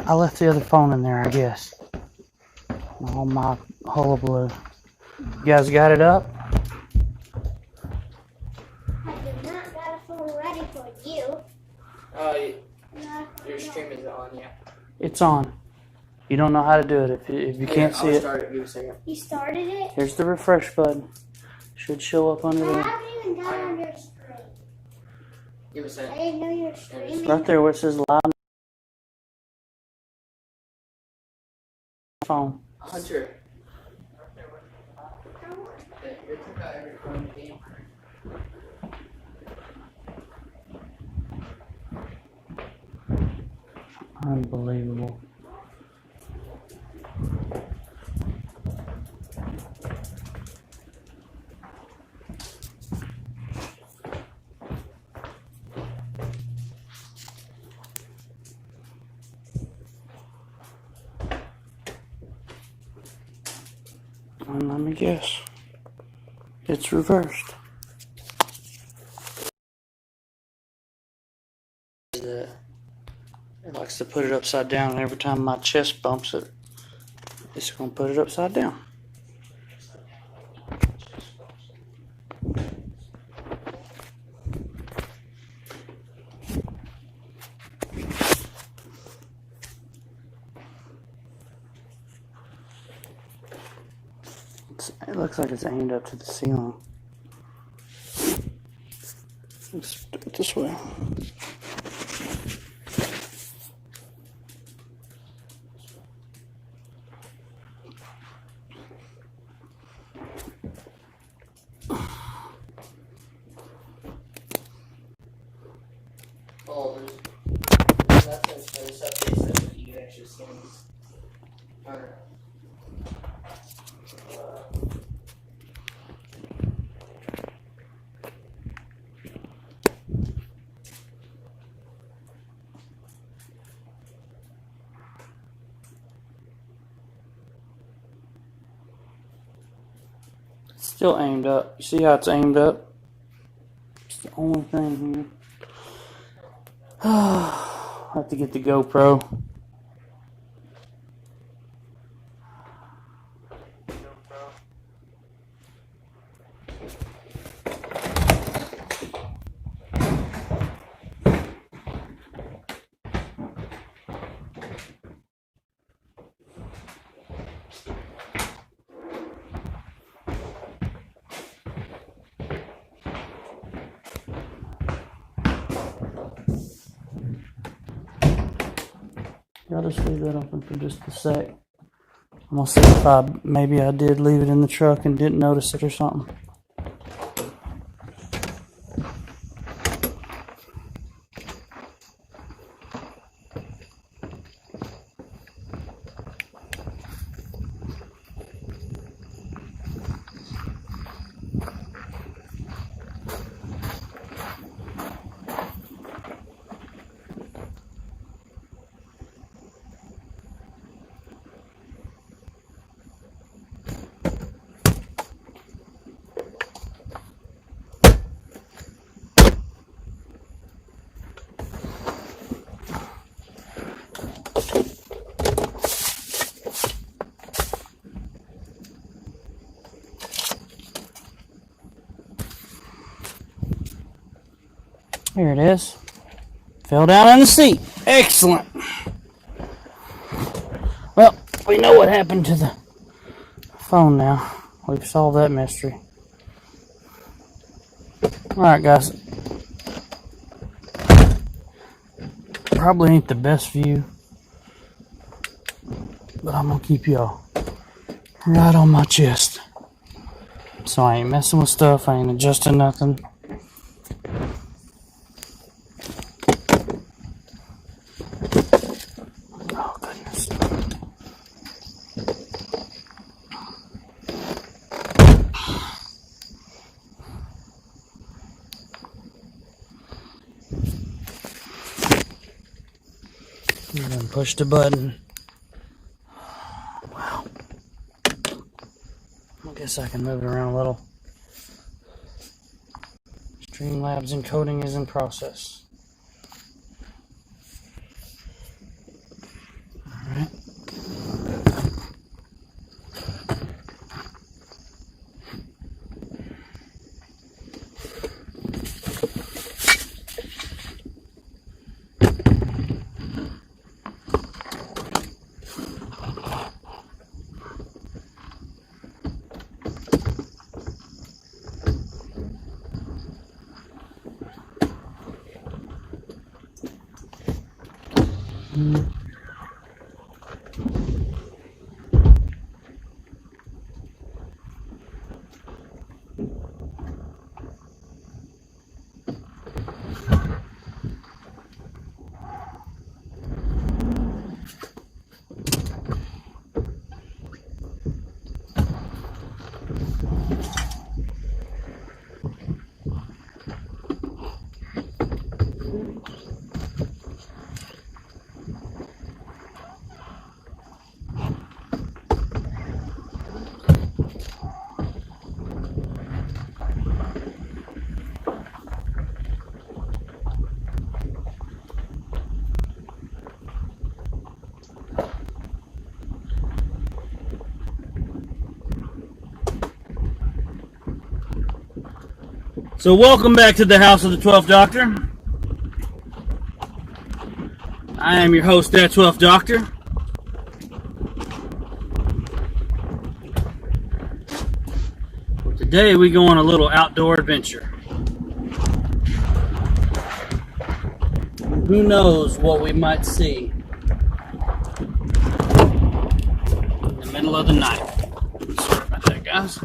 I left the other phone in there, I guess. All my hullabaloo. You guys got it up? I do not got a phone ready for you. Your stream is on, yeah. It's on. You don't know how to do it if you can't see it. Start it. Give me a second. You started it? Here's the refresh button. Should show up under I there. haven't even got on your screen. Give me a I second. didn't know you were streaming. Right there where it says live phone. Hunter. Unbelievable. And let me guess. It's reversed. It likes to put it upside down, and every time my chest bumps it, it's going to put it upside down. It looks like it's aimed up to the ceiling. Let's do it this way. Oh, there's nothing for this update stuff that you can actually see. Alright. still aimed up. You see how it's aimed up? It's the only thing here. I have to get the GoPro. I'll just leave that open for just a sec. I'm gonna see if maybe I did leave it in the truck and didn't notice it or something. Here it is. Fell down in the seat. Excellent. Well, we know what happened to the phone now. We've solved that mystery. Alright, guys. Probably ain't the best view, but I'm going to keep y'all right on my chest. So I ain't messing with stuff. I ain't adjusting nothing. Oh, goodness. And then push the button. Wow. I guess I can move it around a little. Streamlabs encoding is in process. Alright. So welcome back to the House of the 12th Doctor. I am your host, that 12th Doctor. Well, today we go on a little outdoor adventure. Who knows what we might see in the middle of the night. Sorry about that, guys.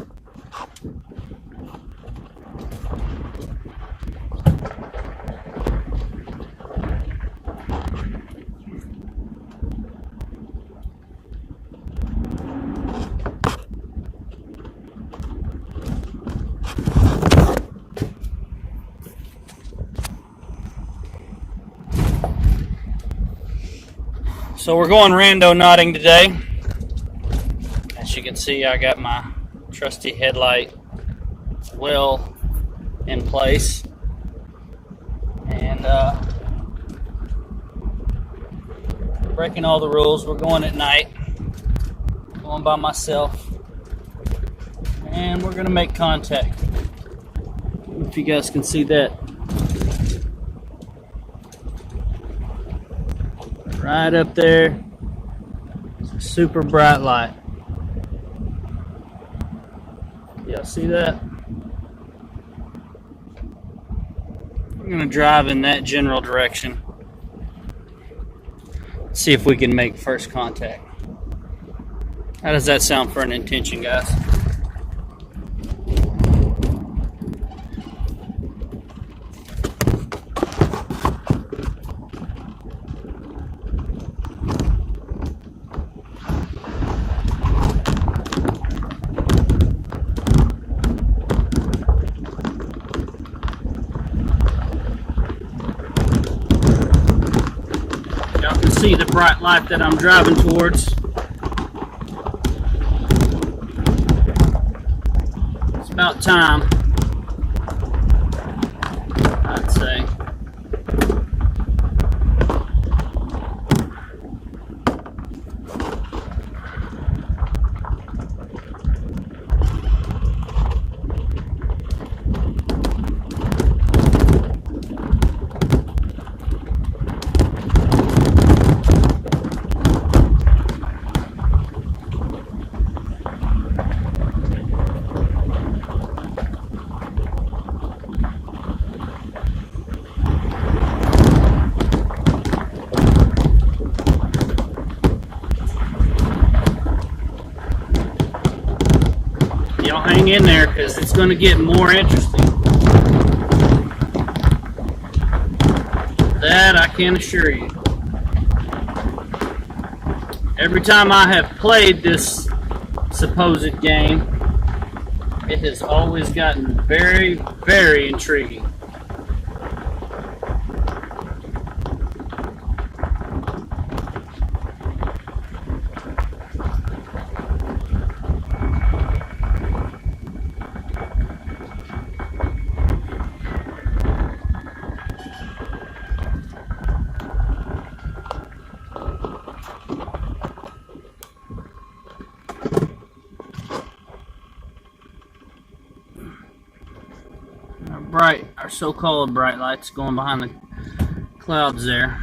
So we're going randonauting today. As you can see, I got my trusty headlight well in place. And breaking all the rules. We're going at night, going by myself, and we're gonna make contact. If you guys can see that. Right up there, it's a super bright light. Y'all see that? We're gonna drive in that general direction. See if we can make first contact. How does that sound for an intention, guys? See the bright light that I'm driving towards. It's about time, I'd say. Y'all hang in there because it's going to get more interesting. That I can assure you. Every time I have played this supposed game, it has always gotten very, very intriguing. Our so-called bright lights going behind the clouds there.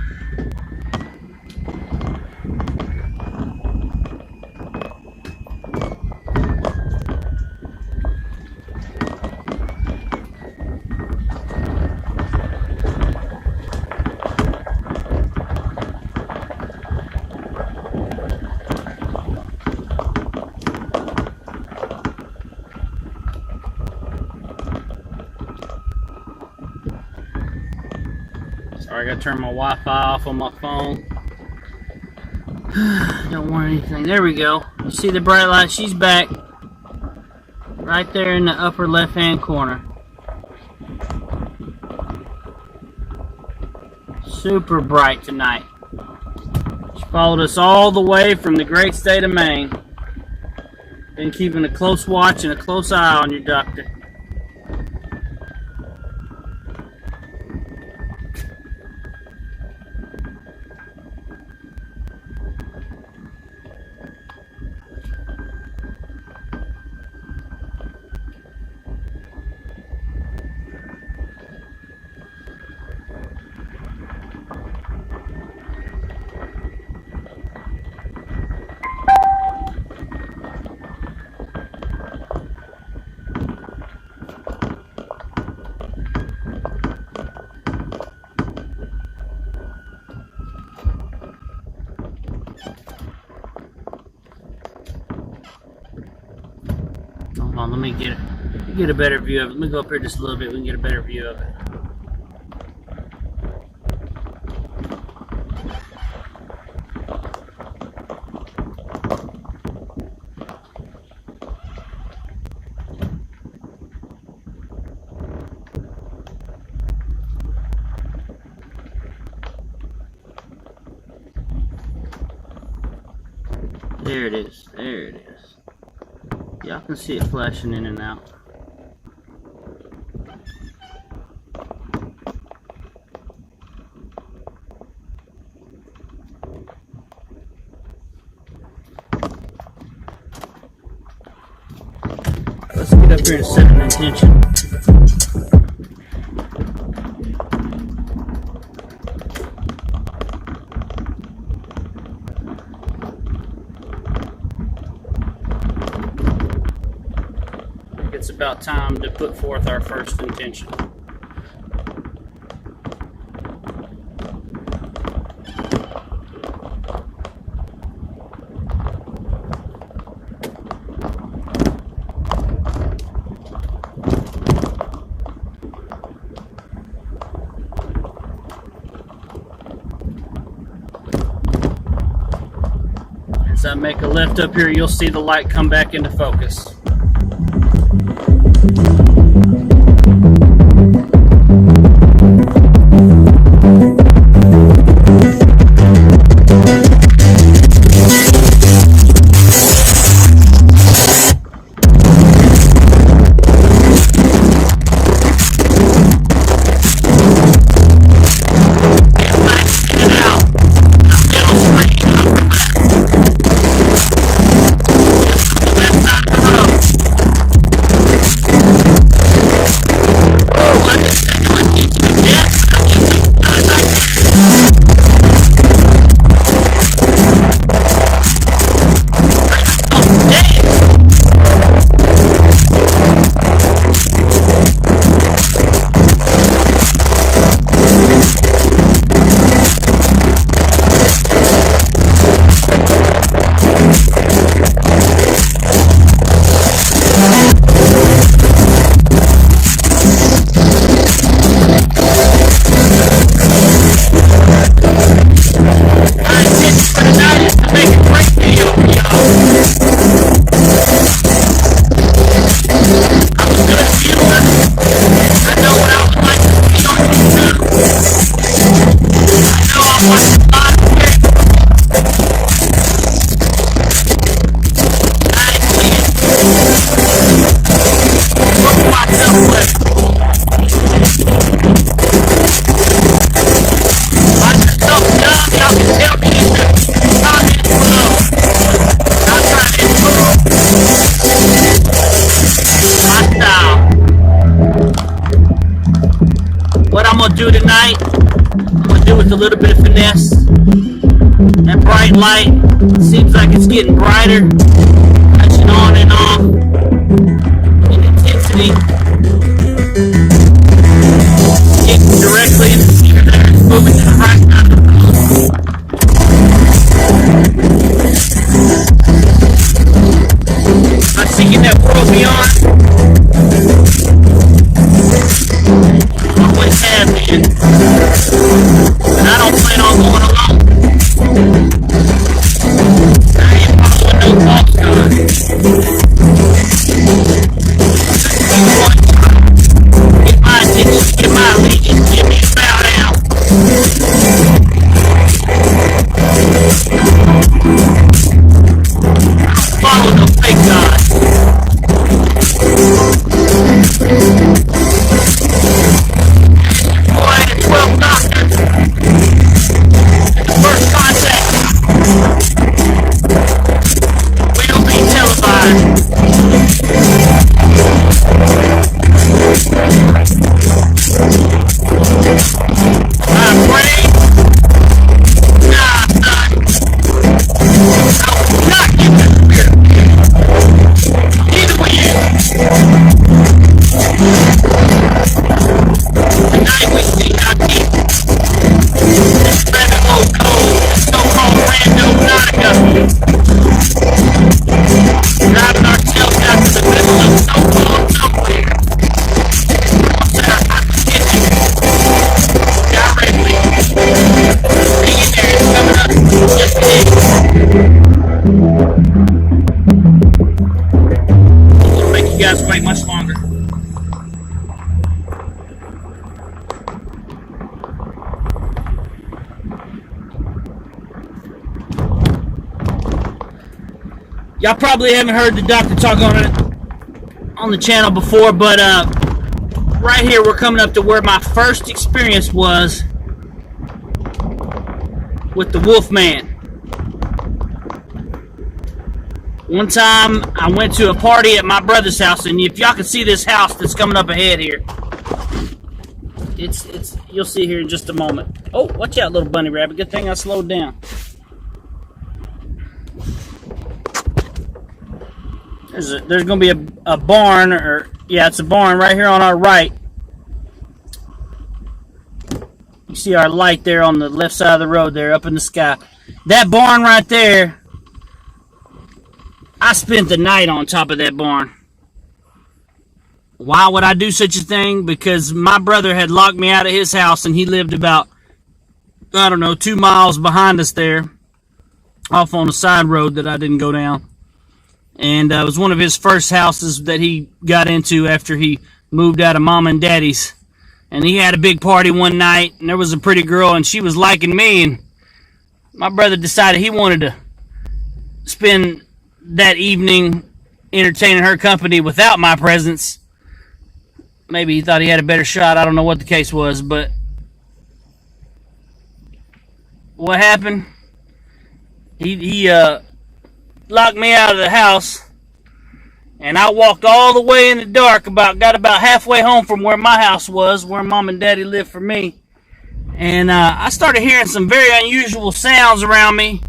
Sorry, I gotta turn my Wi-Fi off on my phone. Don't want anything. There we go. You see the bright light? She's back. Right there in the upper left-hand corner. Super bright tonight. She followed us all the way from the great state of Maine. Been keeping a close watch and a close eye on your doctor. Hold on, let me get a better view of it. Let me go up here just a little bit. We can get a better view of it. There it is. There it is. Y'all can see it flashing in and out. here and set an intention. It's about time to put forth our first intention. As I make a left up here, you'll see the light come back into focus. What I'm going to do tonight, I'm going to do with a little bit of finesse. That bright light seems like it's getting brighter, touching on and off in intensity. Getting directly in the center there, it's moving to the right side of the road. I'm seeing that world beyond. Always have been, and I don't plan on going alone. I ain't following no false god. Get my attention, get my allegiance, get me to bow down. I don't follow no fake god. Wait much longer. Y'all probably haven't heard the doctor talk on the channel before, but right here we're coming up to where my first experience was with the Wolfman. One time I went to a party at my brother's house, and if y'all can see this house that's coming up ahead here, it's you'll see here in just a moment. Oh, watch out, little bunny rabbit. Good thing I slowed down. There's going to be a barn, or yeah, it's a barn right here on our right. You see our light there on the left side of the road there, up in the sky. That barn right there, I spent the night on top of that barn. Why would I do such a thing? Because my brother had locked me out of his house, and he lived about, I don't know, 2 miles behind us there, off on a side road that I didn't go down. And it was one of his first houses that he got into after he moved out of mom and daddy's. And he had a big party one night, and there was a pretty girl, and she was liking me, and my brother decided he wanted to spend that evening entertaining her company without my presence. Maybe he thought he had a better shot. I don't know what the case was, but what happened? He locked me out of the house, and I walked all the way in the dark, got about halfway home from where my house was, where mom and daddy lived for me. And I started hearing some very unusual sounds around me,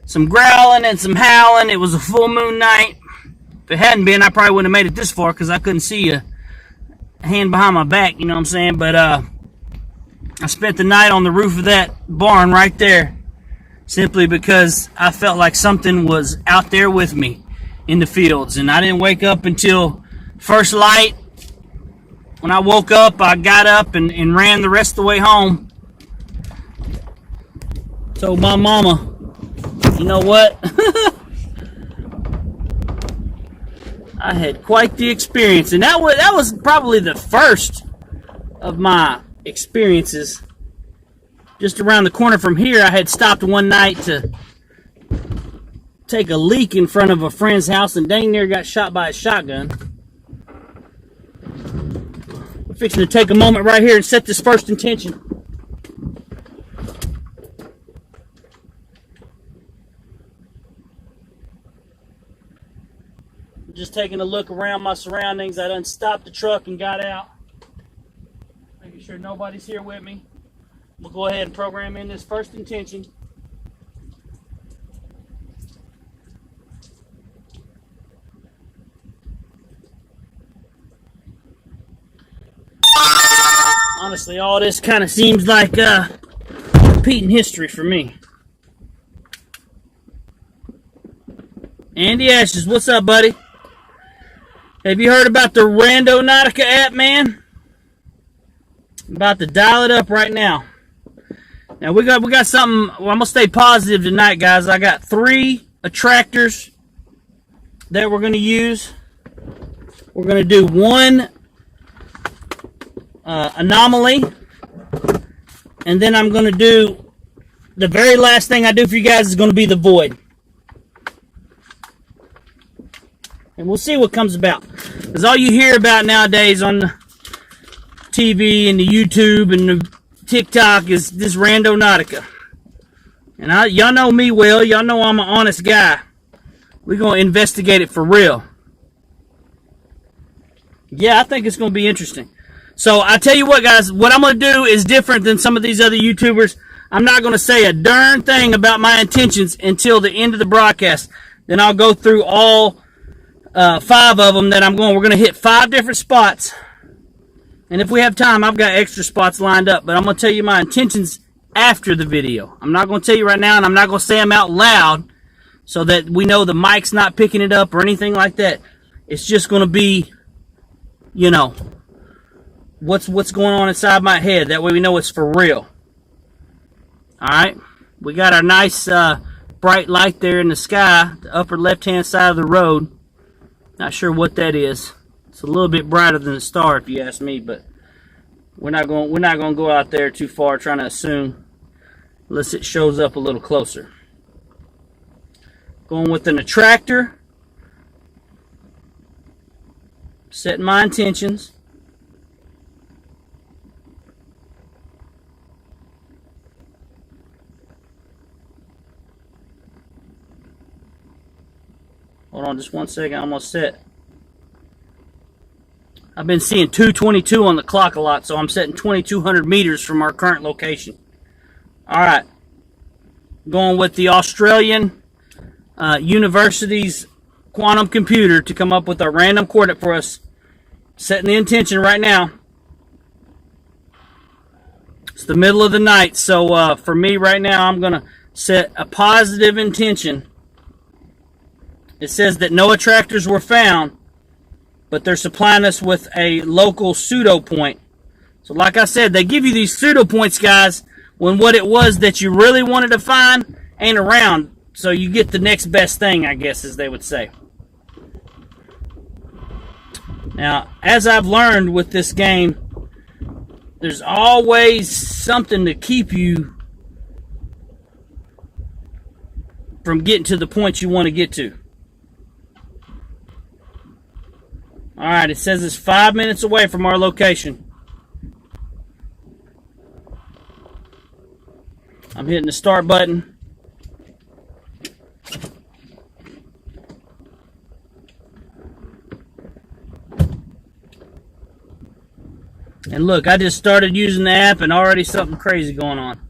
some growling and some howling. It was a full moon night. If it hadn't been, I probably wouldn't have made it this far, because I couldn't see a hand behind my back, you know what I'm saying? But I spent the night on the roof of that barn right there, simply because I felt like something was out there with me in the fields. And I didn't wake up until first light. When I woke up, I got up and ran the rest of the way home. Told my mama, you know what? I had quite the experience. And that was probably the first of my experiences. Just around the corner from here, I had stopped one night to take a leak in front of a friend's house, and dang near got shot by a shotgun. We're fixing to take a moment right here and set this first intention. Just taking a look around my surroundings. I done stopped the truck and got out, making sure nobody's here with me. We'll go ahead and program in this first intention. Honestly, all this kind of seems like repeating history for me. Andy Ashes, what's up, buddy? Have you heard about the Randonautica app, man? I'm about to dial it up right now. Now we got something. Well, I'm gonna stay positive tonight, guys. I got 3 attractors that we're gonna use. We're gonna do 1 anomaly, and then I'm gonna do the very last thing I do for you guys is gonna be the void, and we'll see what comes about. Because all you hear about nowadays on the TV and the YouTube and the TikTok is this Randonautica. And y'all know me well. Y'all know I'm an honest guy. We're going to investigate it for real. Yeah, I think it's going to be interesting. So I tell you what, guys, what I'm going to do is different than some of these other YouTubers. I'm not going to say a darn thing about my intentions until the end of the broadcast. Then I'll go through all 5 of them that we're going to hit 5 different spots. And if we have time, I've got extra spots lined up. But I'm going to tell you my intentions after the video. I'm not going to tell you right now, and I'm not going to say them out loud so that we know the mic's not picking it up or anything like that. It's just going to be, you know, what's going on inside my head. That way we know it's for real. Alright? We got our nice bright light there in the sky, the upper left-hand side of the road. Not sure what that is. It's a little bit brighter than a star, if you ask me, but we're not going to go out there too far trying to assume, unless it shows up a little closer. Going with an attractor, setting my intentions. Hold on just one second. I'm almost set. I've been seeing 222 on the clock a lot, so I'm setting 2,200 meters from our current location. All right. Going with the Australian University's quantum computer to come up with a random coordinate for us. Setting the intention right now. It's the middle of the night, so for me right now, I'm going to set a positive intention. It says that no attractors were found, but they're supplying us with a local pseudo point. So like I said, they give you these pseudo points, guys, when what it was that you really wanted to find ain't around. So you get the next best thing, I guess, as they would say. Now, as I've learned with this game, there's always something to keep you from getting to the point you want to get to. Alright, it says it's 5 minutes away from our location. I'm hitting the start button. And look, I just started using the app and already something crazy going on.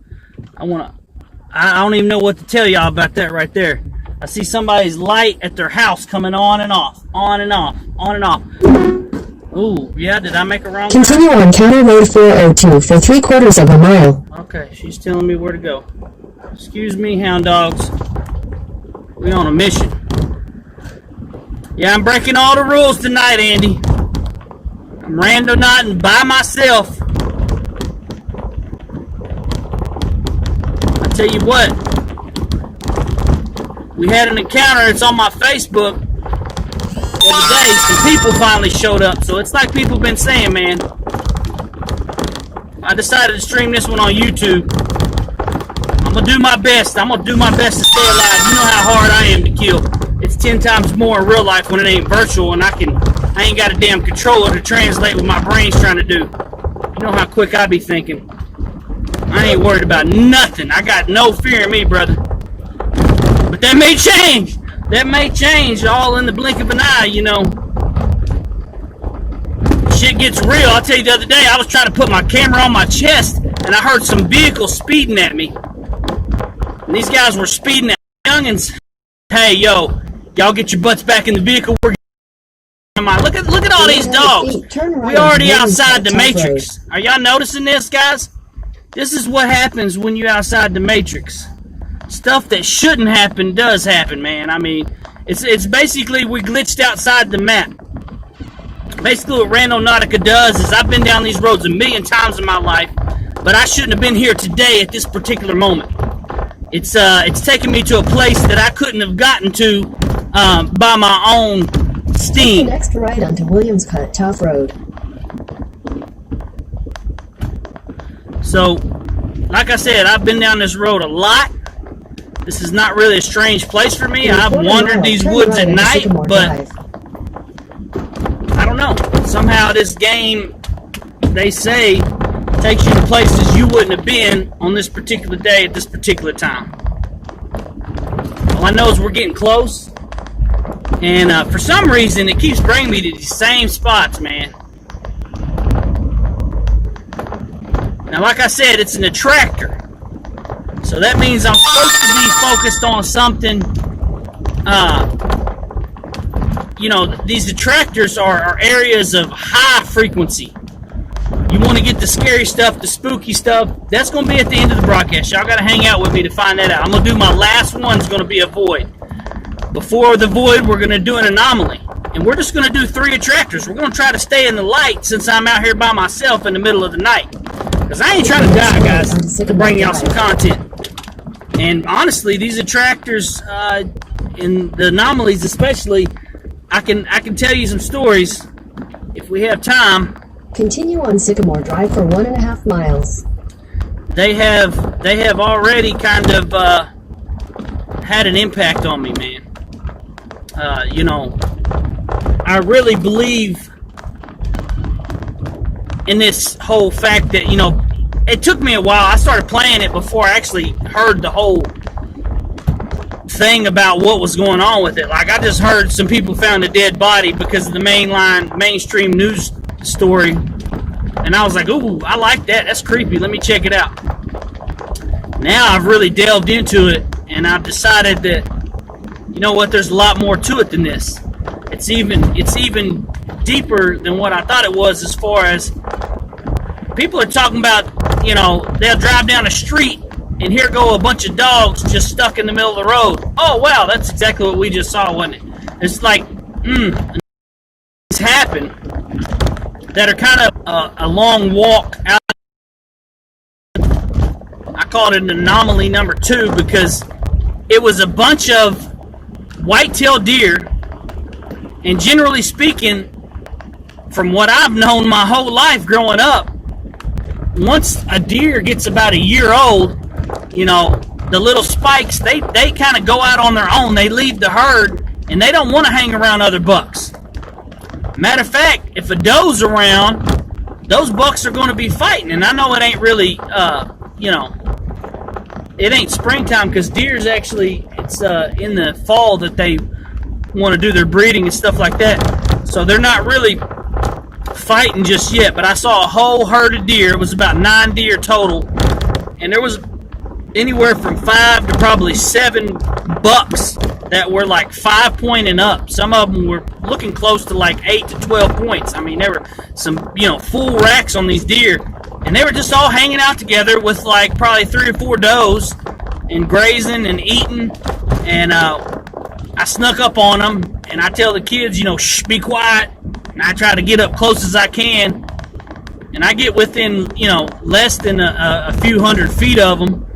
I don't even know what to tell y'all about that right there. I see somebody's light at their house coming on and off, on and off, on and off. Ooh, yeah, did I make a wrong? Continue on County Road 402 for 3/4 of a mile. Okay, she's telling me where to go. Excuse me, hound dogs. We on a mission. Yeah, I'm breaking all the rules tonight, Andy. I'm randonauting by myself. I tell you what, we had an encounter. It's on my Facebook the other day. Some people finally showed up, so it's like people been saying, man. I decided to stream this one on YouTube. I'm gonna do my best. I'm gonna do my best to stay alive. You know how hard I am to kill. It's 10 times more in real life when it ain't virtual, and I ain't got a damn controller to translate what my brain's trying to do. You know how quick I be thinking. I ain't worried about nothing. I got no fear in me, brother. But that may change. That may change all in the blink of an eye, you know. Shit gets real. I'll tell you, the other day, I was trying to put my camera on my chest, and I heard some vehicles speeding at me. And these guys were speeding at youngins. Hey, yo, y'all get your butts back in the vehicle. Look at all these dogs. We already outside the Matrix. Are y'all noticing this, guys? This is what happens when you're outside the Matrix. Stuff that shouldn't happen does happen, man. I mean, it's basically we glitched outside the map. Basically what Randonautica does is I've been down these roads a million times in my life, but I shouldn't have been here today at this particular moment. It's taken me to a place that I couldn't have gotten to by my own steam. Next right onto Williams Cut, Tough Road. So, like I said, I've been down this road a lot. This is not really a strange place for me. I've wandered these woods at night, but I don't know. Somehow this game, they say, takes you to places you wouldn't have been on this particular day at this particular time. All I know is we're getting close. And for some reason, it keeps bringing me to these same spots, man. Now, like I said, it's an attractor. So that means I'm supposed to be focused on something. You know, these attractors are areas of high frequency. You want to get the scary stuff, the spooky stuff. That's going to be at the end of the broadcast. Y'all got to hang out with me to find that out. I'm going to do my last one's going to be a void. Before the void, we're going to do an anomaly. And we're just going to do 3 attractors. We're going to try to stay in the light since I'm out here by myself in the middle of the night. Because I ain't trying to die, guys, to bring y'all some content. And honestly, these attractors, in the anomalies especially, I can tell you some stories if we have time. Continue on Sycamore Drive for 1.5 miles. They have already kind of had an impact on me, man. You know, I really believe in this whole fact that, you know, it took me a while. I started playing it before I actually heard the whole thing about what was going on with it. Like, I just heard some people found a dead body because of the mainstream news story, and I was like, ooh, I like that. That's creepy. Let me check it out. Now I've really delved into it, and I've decided that, you know what, there's a lot more to it than this. It's even deeper than what I thought it was, as far as people are talking about, you know, they'll drive down a street and here go a bunch of dogs just stuck in the middle of the road. Oh, wow, that's exactly what we just saw, wasn't it? It's like, things happen that are kind of a long walk out. I called it an anomaly number 2 because it was a bunch of white-tailed deer, and generally speaking, from what I've known my whole life growing up, once a deer gets about a year old, you know, the little spikes, they kind of go out on their own. They leave the herd, and they don't want to hang around other bucks. Matter of fact, if a doe's around, those bucks are going to be fighting. And I know it ain't really, you know, it ain't springtime, because deer's actually, it's in the fall that they want to do their breeding and stuff like that. So they're not really fighting just yet. But I saw a whole herd of deer. It was about 9 deer total, and there was anywhere from 5 to probably 7 bucks that were like 5 point and up. Some of them were looking close to like 8 to 12 points. I mean, there were some, you know, full racks on these deer, and they were just all hanging out together with like probably 3 or 4 does and grazing and eating. And I snuck up on them, and I tell the kids, you know, shh, be quiet. And I try to get up close as I can, and I get within, you know, less than a few hundred feet of them.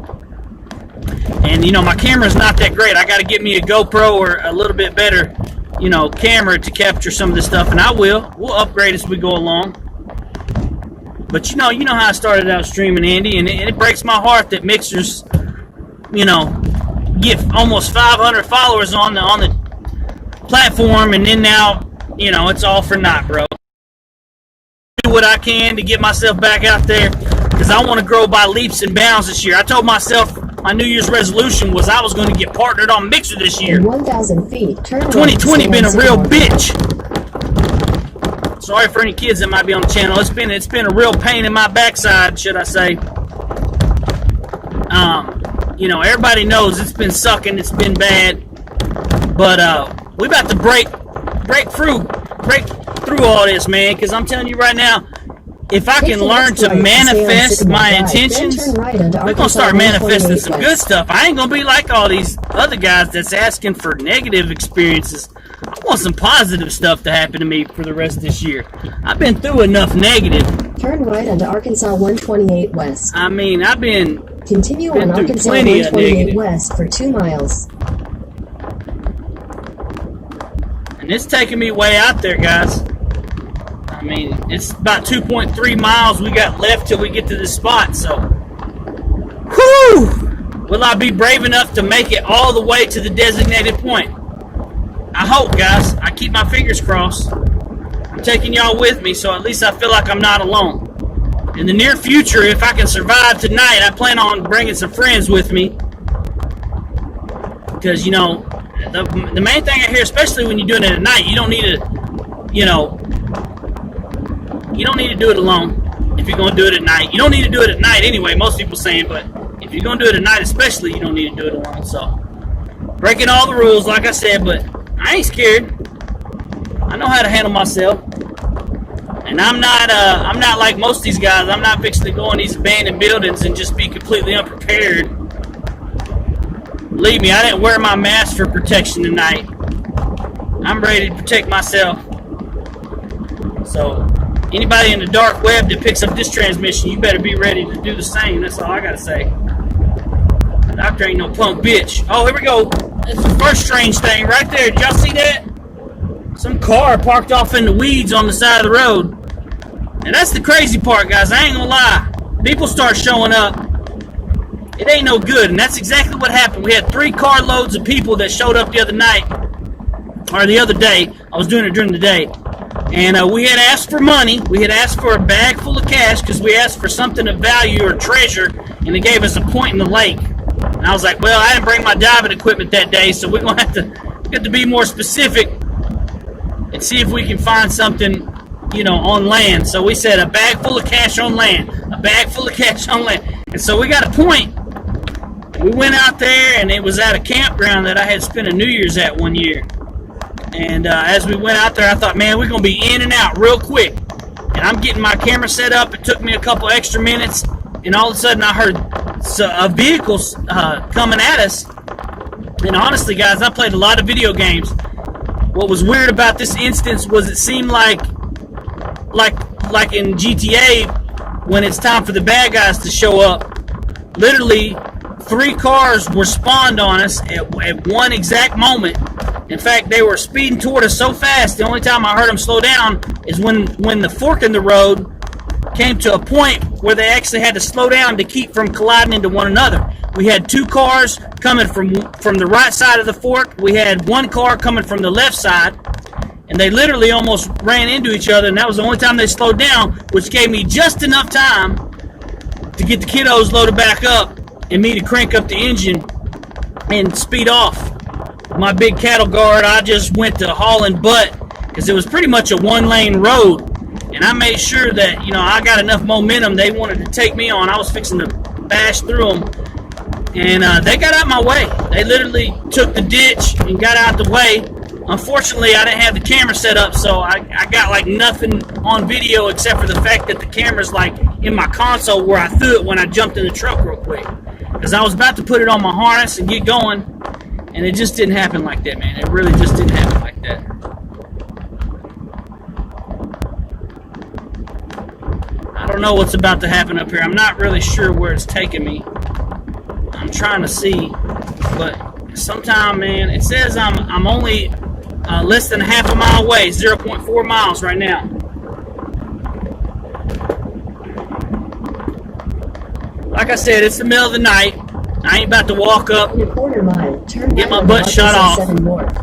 And, you know, my camera's not that great. I got to get me a GoPro or a little bit better, you know, camera to capture some of this stuff. And I will. We'll upgrade as we go along. But, you know how I started out streaming, Andy. And it breaks my heart that mixers, you know, get almost 500 followers on the platform. And then now, you know, it's all for naught, bro. Do what I can to get myself back out there, because I want to grow by leaps and bounds this year. I told myself my New Year's resolution was I was going to get partnered on Mixer this year. 1,000 feet. Turn 2020 been a real bitch. Sorry for any kids that might be on the channel. It's been a real pain in my backside, should I say. You know, everybody knows it's been sucking. It's been bad. But we about to break through all this, man, because I'm telling you right now, if I can learn to manifest my intentions, we're going to start manifesting some good stuff. I ain't going to be like all these other guys that's asking for negative experiences. I want some positive stuff to happen to me for the rest of this year. I've been through enough negative. Turn right onto Arkansas 128 West. I mean, I've been Continue been on through Arkansas plenty of 128 negative. West for 2 miles. And it's taking me way out there, guys. I mean, it's about 2.3 miles we got left till we get to this spot, so. Whew! Will I be brave enough to make it all the way to the designated point? I hope, guys. I keep my fingers crossed. I'm taking y'all with me, so at least I feel like I'm not alone. In the near future, if I can survive tonight, I plan on bringing some friends with me. Because, you know, the main thing I hear, especially when you're doing it at night, you don't need to, you know, you don't need to do it alone if you're going to do it at night. You don't need to do it at night anyway, most people saying, but if you're going to do it at night especially, you don't need to do it alone. So, breaking all the rules, like I said, but I ain't scared. I know how to handle myself. And I'm not like most of these guys. I'm not fixing to go in these abandoned buildings and just be completely unprepared. Believe me, I didn't wear my mask for protection tonight. I'm ready to protect myself. So, anybody in the dark web that picks up this transmission, you better be ready to do the same. That's all I gotta say. The doctor ain't no punk bitch. Oh, here we go. That's the first strange thing right there. Did y'all see that? Some car parked off in the weeds on the side of the road. And that's the crazy part, guys. I ain't gonna lie. People start showing up. It ain't no good. And that's exactly what happened. We had 3 carloads of people that showed up the other night. Or the other day. I was doing it during the day. And we had asked for money. We had asked for a bag full of cash because we asked for something of value or treasure. And they gave us a point in the lake. And I was like, well, I didn't bring my diving equipment that day, so we're going to have to be more specific and see if we can find something, you know, on land. So we said a bag full of cash on land, a bag full of cash on land. And so we got a point. We went out there, and it was at a campground that I had spent a New Year's at one year. And as we went out there, I thought, man, we're going to be in and out real quick. And I'm getting my camera set up. It took me a couple extra minutes, and all of a sudden I heard a vehicle coming at us. And honestly, guys, I played a lot of video games. What was weird about this instance was it seemed like in GTA, when it's time for the bad guys to show up, literally 3 cars were spawned on us at one exact moment. In fact, they were speeding toward us so fast, the only time I heard them slow down is when the fork in the road came to a point where they actually had to slow down to keep from colliding into one another. We had 2 cars coming from the right side of the fork. We had 1 car coming from the left side, and they literally almost ran into each other, and that was the only time they slowed down, which gave me just enough time to get the kiddos loaded back up and me to crank up the engine and speed off. My big cattle guard, I just went to hauling butt because it was pretty much a 1-lane road, and I made sure that, you know, I got enough momentum. They wanted to take me on. I was fixing to bash through them, and they got out my way. They literally took the ditch and got out the way. Unfortunately, I didn't have the camera set up, so I got like nothing on video except for the fact that the camera's like in my console where I threw it when I jumped in the truck real quick, because I was about to put it on my harness and get going, and it just didn't happen like that, man. It really just didn't happen like that. I don't know what's about to happen up here. I'm not really sure where it's taking me. I'm trying to see, but sometime, man, it says I'm only less than half a mile away, 0.4 miles right now. Like I said, it's the middle of the night. I ain't about to walk up, In a quarter mile, turn get my right butt on shut off. 7 north.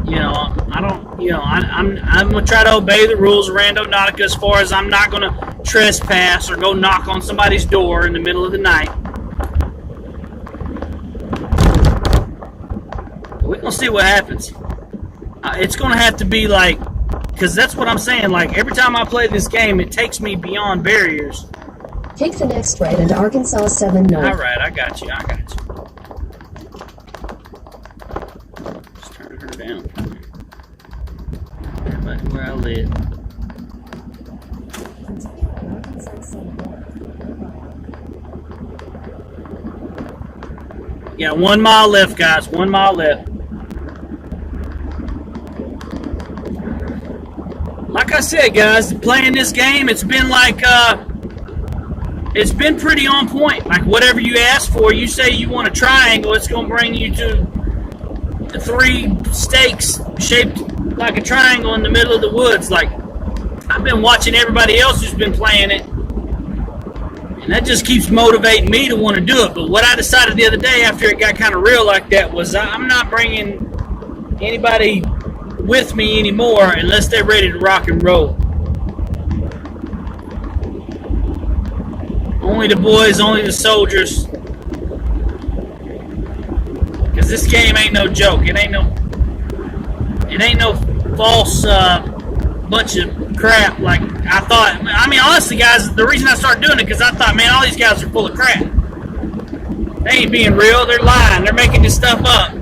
You know, I don't. You know, I'm gonna try to obey the rules of Randonautica as far as I'm not gonna trespass or go knock on somebody's door in the middle of the night. We're gonna see what happens. It's gonna have to be like, because that's what I'm saying. Like every time I play this game, it takes me beyond barriers. Take the next right into Arkansas 7 north. All right, I got you. Just turn her down. Right where I live. Yeah, 1 mile left, guys. 1 mile left. Like I said, guys, playing this game, it's been like, it's been pretty on point. Like whatever you ask for, you say you want a triangle, it's going to bring you to the 3 stakes shaped like a triangle in the middle of the woods. Like, I've been watching everybody else who's been playing it, and that just keeps motivating me to want to do it. But what I decided the other day after it got kind of real like that was I'm not bringing anybody with me anymore unless they're ready to rock and roll. Only the boys, only the soldiers. Because this game ain't no joke. It ain't no false bunch of crap like I thought. I mean, honestly, guys, the reason I started doing it because I thought, man, all these guys are full of crap. They ain't being real. They're lying. They're making this stuff up.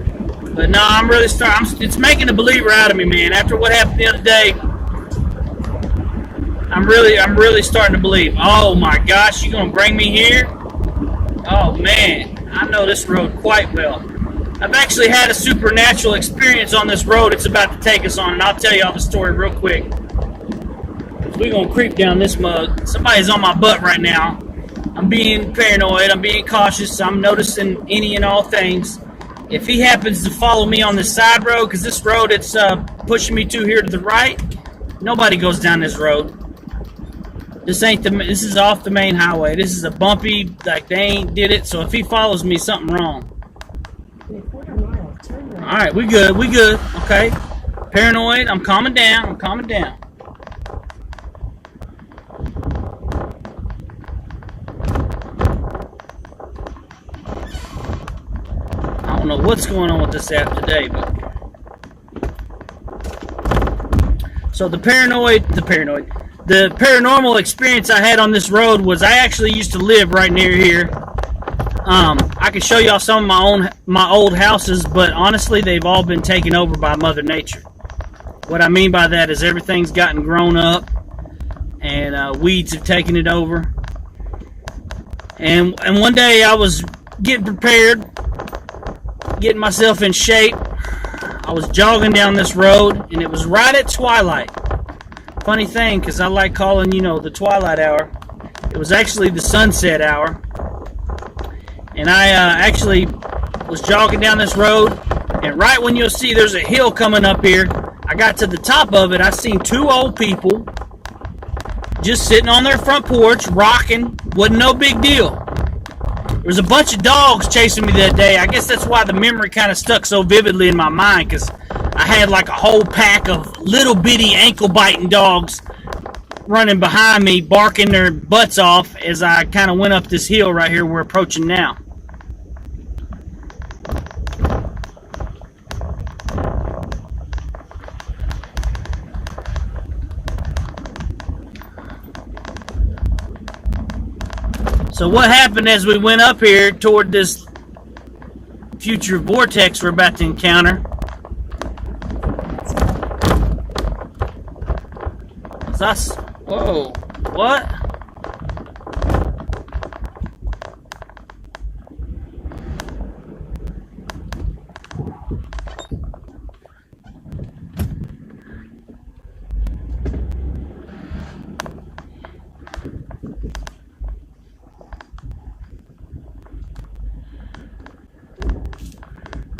But no, I'm really starting. It's making a believer out of me, man. After what happened the other day, I'm really starting to believe. Oh my gosh, you gonna bring me here? Oh man, I know this road quite well. I've actually had a supernatural experience on this road it's about to take us on, and I'll tell you all the story real quick. We're gonna creep down this mug. Somebody's on my butt right now. I'm being paranoid. I'm being cautious. I'm noticing any and all things. If he happens to follow me on this side road, because this road it's pushing me to here to the right, nobody goes down this road. This is off the main highway. This is a bumpy, like they ain't did it. So if he follows me, something wrong. All right, we good. Okay. Paranoid. I'm calming down. don't know what's going on with this app today, but so the paranormal experience I had on this road was I actually used to live right near here. I can show y'all some of my old houses, but honestly, they've all been taken over by Mother Nature. What I mean by that is everything's gotten grown up, and weeds have taken it over. And one day I was getting prepared, getting myself in shape. I was jogging down this road, and it was right at twilight. Funny thing, because I like calling, the twilight hour. It was actually the sunset hour. And I actually was jogging down this road, and right when you'll see there's a hill coming up here, I got to the top of it. I seen two old people just sitting on their front porch, rocking. Wasn't no big deal. There was a bunch of dogs chasing me that day. I guess that's why the memory kind of stuck so vividly in my mind, because I had like a whole pack of little bitty ankle-biting dogs running behind me, barking their butts off as I kind of went up this hill right here we're approaching now. So what happened as we went up here toward this future vortex we're about to encounter? Whoa, what?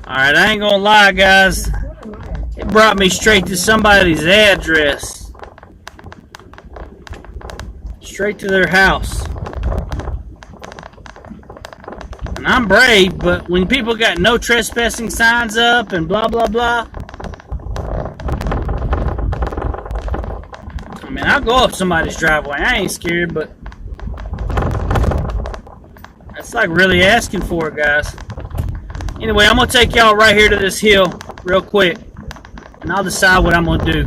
Alright, I ain't gonna lie, guys. It brought me straight to somebody's address. Straight to their house. And I'm brave, but when people got no trespassing signs up and blah, blah, blah. I mean, I'll go up somebody's driveway. I ain't scared, but that's like really asking for it, guys. Anyway, I'm going to take y'all right here to this hill real quick, and I'll decide what I'm going to do.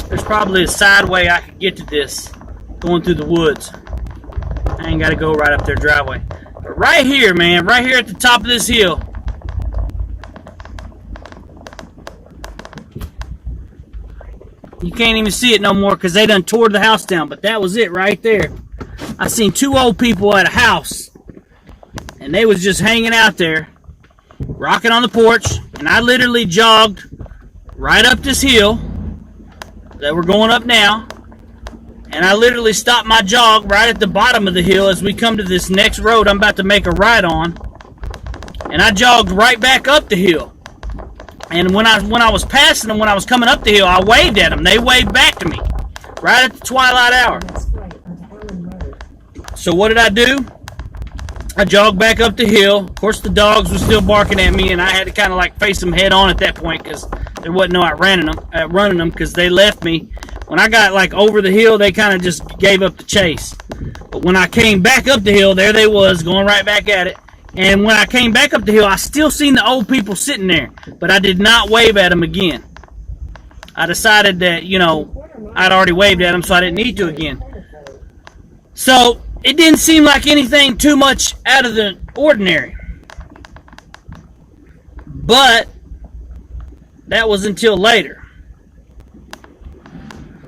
There's probably a side way I could get to this, going through the woods. I ain't got to go right up their driveway. But right here, man, right here at the top of this hill, you can't even see it no more because they done tore the house down, but that was it right there. I seen two old people at a house. And they was just hanging out there, rocking on the porch, and I literally jogged right up this hill that we're going up now, and I literally stopped my jog right at the bottom of the hill as we come to this next road I'm about to make a right on, and I jogged right back up the hill. And when I was passing them, when I was coming up the hill, I waved at them. They waved back to me right at the twilight hour. So what did I do? I jogged back up the hill. Of course, the dogs were still barking at me, and I had to kind of like face them head on at that point because there wasn't no running them because they left me. When I got like over the hill, they kind of just gave up the chase. But when I came back up the hill, there they was going right back at it. And when I came back up the hill, I still seen the old people sitting there, but I did not wave at them again. I decided that, I'd already waved at them, so I didn't need to again. So it didn't seem like anything too much out of the ordinary. But that was until later.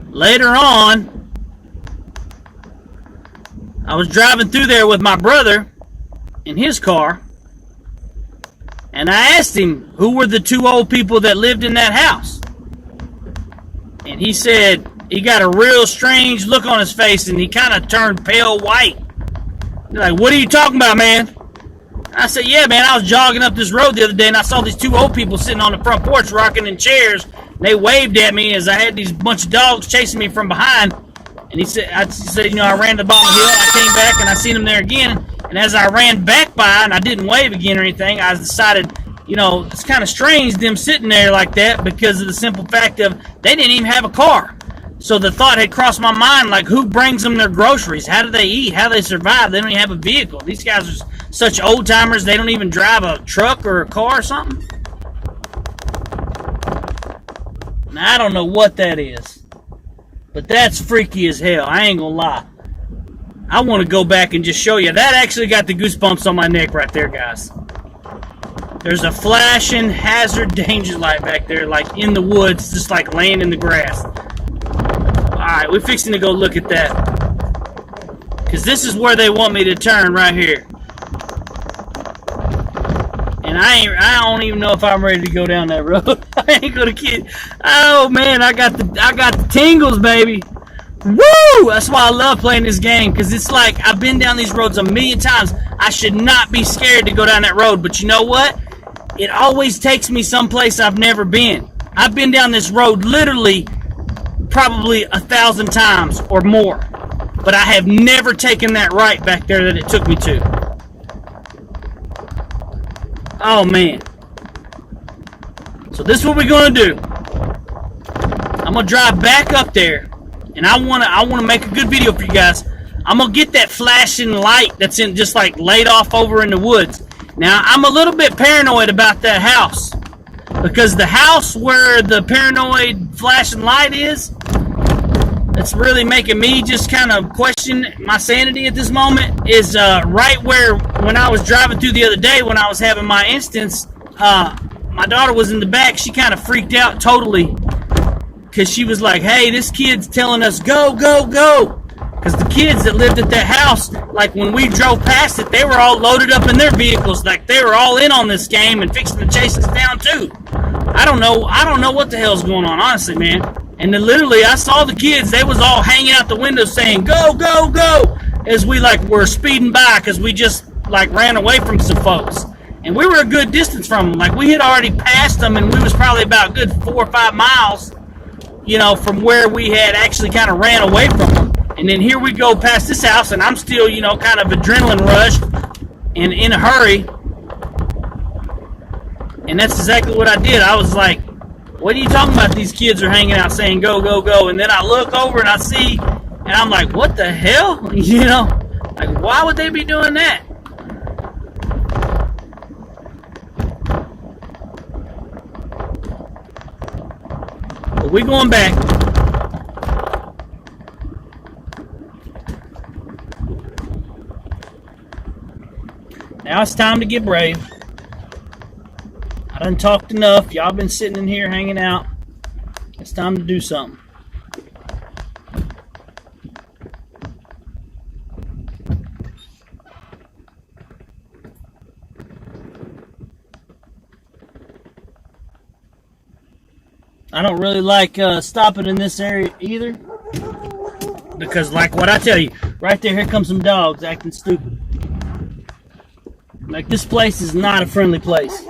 Later on, I was driving through there with my brother in his car, and I asked him who were the two old people that lived in that house. And he said he got a real strange look on his face, and he kind of turned pale white. He's like, "What are you talking about, man?" I said, "Yeah, man, I was jogging up this road the other day, and I saw these two old people sitting on the front porch rocking in chairs. They waved at me as I had these bunch of dogs chasing me from behind." And he said, I ran to the bottom of the hill, I came back, and I seen them there again. And as I ran back by, and I didn't wave again or anything, I decided, it's kind of strange them sitting there like that because of the simple fact of they didn't even have a car. So the thought had crossed my mind, like, who brings them their groceries? How do they eat? How do they survive? They don't even have a vehicle. These guys are such old timers they don't even drive a truck or a car or something? Now, I don't know what that is, but that's freaky as hell. I ain't gonna lie. I want to go back and just show you. That actually got the goosebumps on my neck right there, guys. There's a flashing hazard danger light back there, like in the woods, just like laying in the grass. Alright, we're fixing to go look at that. Because this is where they want me to turn right here. And I don't even know if I'm ready to go down that road. I ain't gonna kid. Oh man, I got the tingles, baby. Woo! That's why I love playing this game, because it's like I've been down these roads a million times. I should not be scared to go down that road, but you know what? It always takes me someplace I've never been. I've been down this road literally probably 1,000 times or more, but I have never taken that right back there that it took me to. Oh man. So this is what we're gonna do. I'm gonna drive back up there, and I wanna make a good video for you guys. I'm gonna get that flashing light that's in just like laid off over in the woods. Now I'm a little bit paranoid about that house, because the house where the paranoid flashing light is, that's really making me just kind of question my sanity at this moment, is right where, when I was driving through the other day when I was having my instance, my daughter was in the back. She kind of freaked out totally, because she was like, hey, this kid's telling us go, go, go. Because the kids that lived at that house, like when we drove past it, they were all loaded up in their vehicles. Like they were all in on this game and fixing to chase us down too. I don't know what the hell's going on, honestly, man. And then literally I saw the kids, they was all hanging out the window saying, go, go, go, as we like were speeding by, because we just like ran away from some folks. And we were a good distance from them. Like we had already passed them, and we was probably about a good 4 or 5 miles, you know, from where we had actually kind of ran away from them. And then here we go past this house, and I'm still, you know, kind of adrenaline rushed and in a hurry. And that's exactly what I did. I was like, what are you talking about? These kids are hanging out saying go, go, go. And then I look over and I see, and I'm like, what the hell? You know, like, why would they be doing that? But we're going back. Now it's time to get brave. I done talked enough. Y'all been sitting in here hanging out. It's time to do something. I don't really like stopping in this area either, because like what I tell you, right there, here comes some dogs acting stupid. Like, this place is not a friendly place.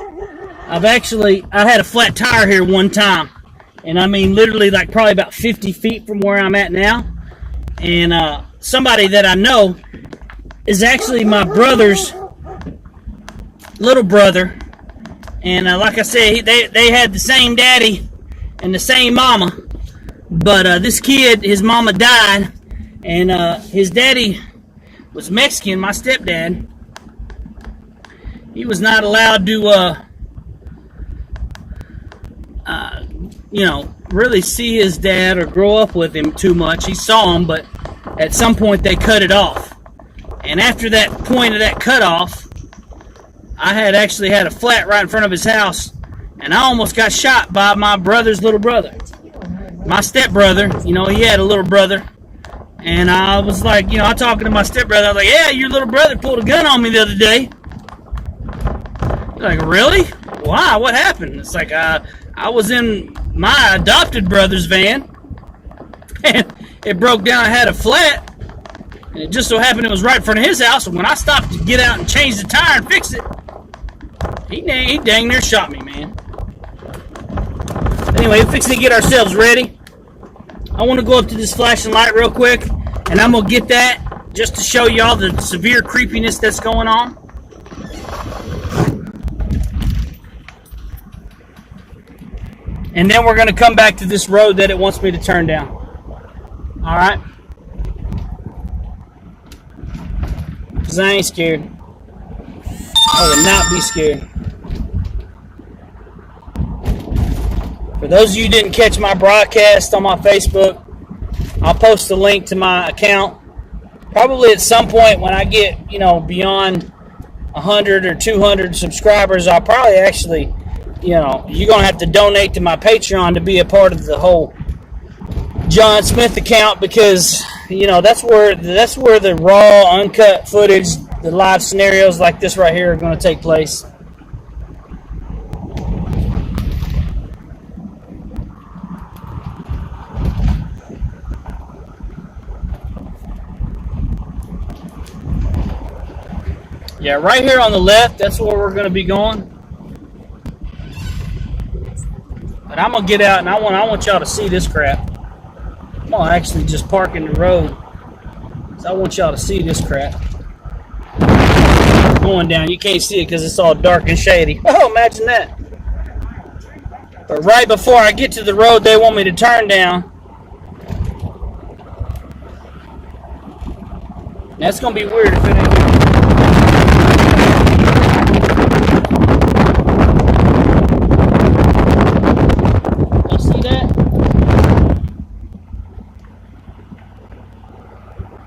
I had a flat tire here one time, and I mean literally like probably about 50 feet from where I'm at now. And somebody that I know is actually my brother's little brother. And like I said, they had the same daddy and the same mama. But this kid, his mama died, and his daddy was Mexican, my stepdad. He was not allowed to, you know, really see his dad or grow up with him too much. He saw him, but at some point they cut it off. And after that point of that cutoff, I had actually had a flat right in front of his house, and I almost got shot by my brother's little brother. My stepbrother, you know, he had a little brother. And I was like, you know, I talking to my stepbrother, I was like, yeah, your little brother pulled a gun on me the other day. Like, really? Why? What happened? It's like, I was in my adopted brother's van, and it broke down. I had a flat, and it just so happened it was right in front of his house. And when I stopped to get out and change the tire and fix it, he dang near shot me, man. Anyway, we're fixing to get ourselves ready. I want to go up to this flashing light real quick, and I'm going to get that just to show y'all the severe creepiness that's going on. And then we're going to come back to this road that it wants me to turn down. All right? Because I ain't scared. I would not be scared. For those of you who didn't catch my broadcast on my Facebook, I'll post a link to my account. Probably at some point when I get, beyond 100 or 200 subscribers, I'll probably actually, you're going to have to donate to my Patreon to be a part of the whole John Smith account, because, that's where the raw, uncut footage, the live scenarios like this right here are going to take place. Yeah, right here on the left, that's where we're going to be going. But I'm going to get out, and I want y'all to see this crap. I'm going to actually just park in the road, because I want y'all to see this crap. Going down, you can't see it because it's all dark and shady. Oh, imagine that. But right before I get to the road they want me to turn down, that's going to be weird if it ain't.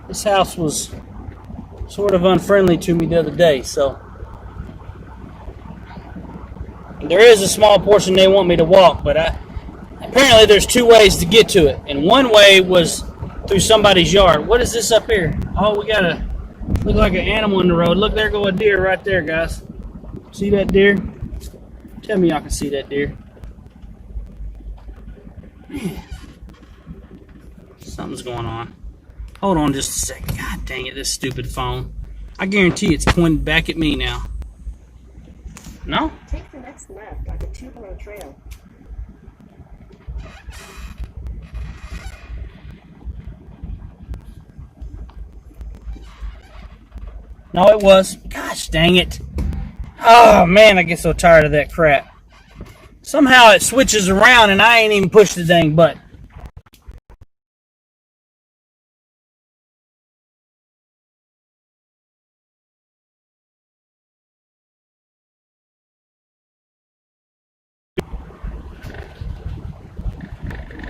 This house was sort of unfriendly to me the other day, so there is a small portion they want me to walk, but apparently there's two ways to get to it, and one way was through somebody's yard. What is this up here? Oh, we got look like an animal in the road. Look, there go a deer right there, guys. See that deer? Tell me y'all can see that deer. Man, something's going on. Hold on just a second. God dang it, this stupid phone. I guarantee it's pointed back at me now. No? Take the next left on the Tupelo Trail. No, it was. Gosh dang it. Oh, man, I get so tired of that crap. Somehow it switches around and I ain't even pushed the dang button.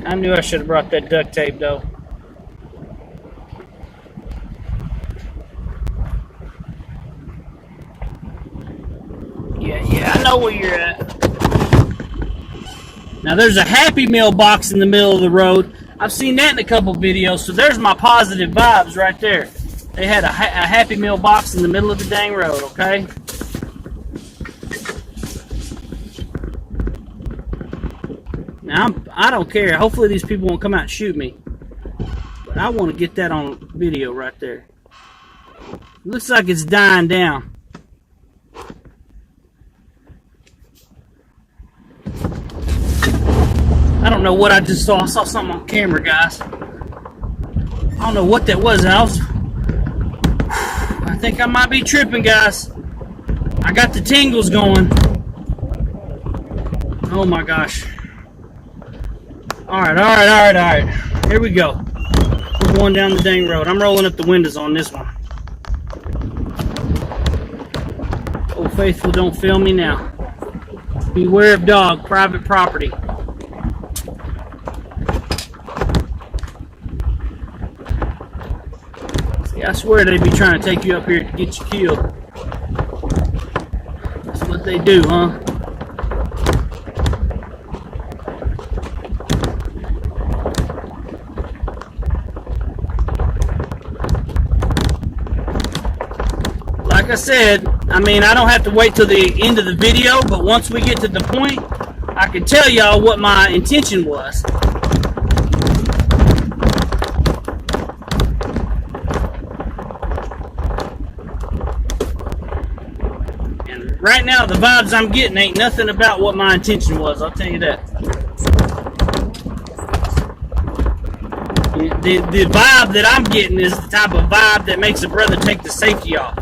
I knew I should have brought that duct tape, though. Yeah, I know where you're at. Now, there's a Happy Meal box in the middle of the road. I've seen that in a couple videos, so there's my positive vibes right there. They had a Happy Meal box in the middle of the dang road, okay? Now, I don't care. Hopefully these people won't come out and shoot me. But I want to get that on video right there. It looks like it's dying down. I don't know what I just saw. I saw something on camera, guys. I don't know what that was. I think I might be tripping, guys. I got the tingles going. Oh my gosh. Alright. Here we go. We're going down the dang road. I'm rolling up the windows on this one. Oh, faithful, don't fail me now. Beware of dog, private property. See, I swear they'd be trying to take you up here to get you killed. That's what they do, huh? Like I said, I don't have to wait till the end of the video, but once we get to the point, I can tell y'all what my intention was. And right now, the vibes I'm getting ain't nothing about what my intention was, I'll tell you that. The vibe that I'm getting is the type of vibe that makes a brother take the safety off.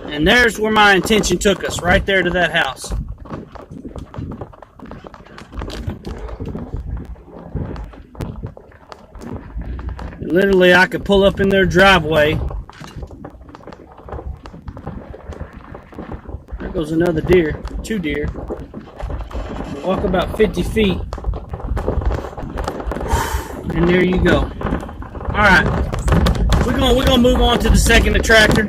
And there's where my intention took us, right there to that house. Literally, I could pull up in their driveway. There goes another deer, 2 deer. Walk about 50 feet. And there you go. Alright. We're gonna move on to the second attractor.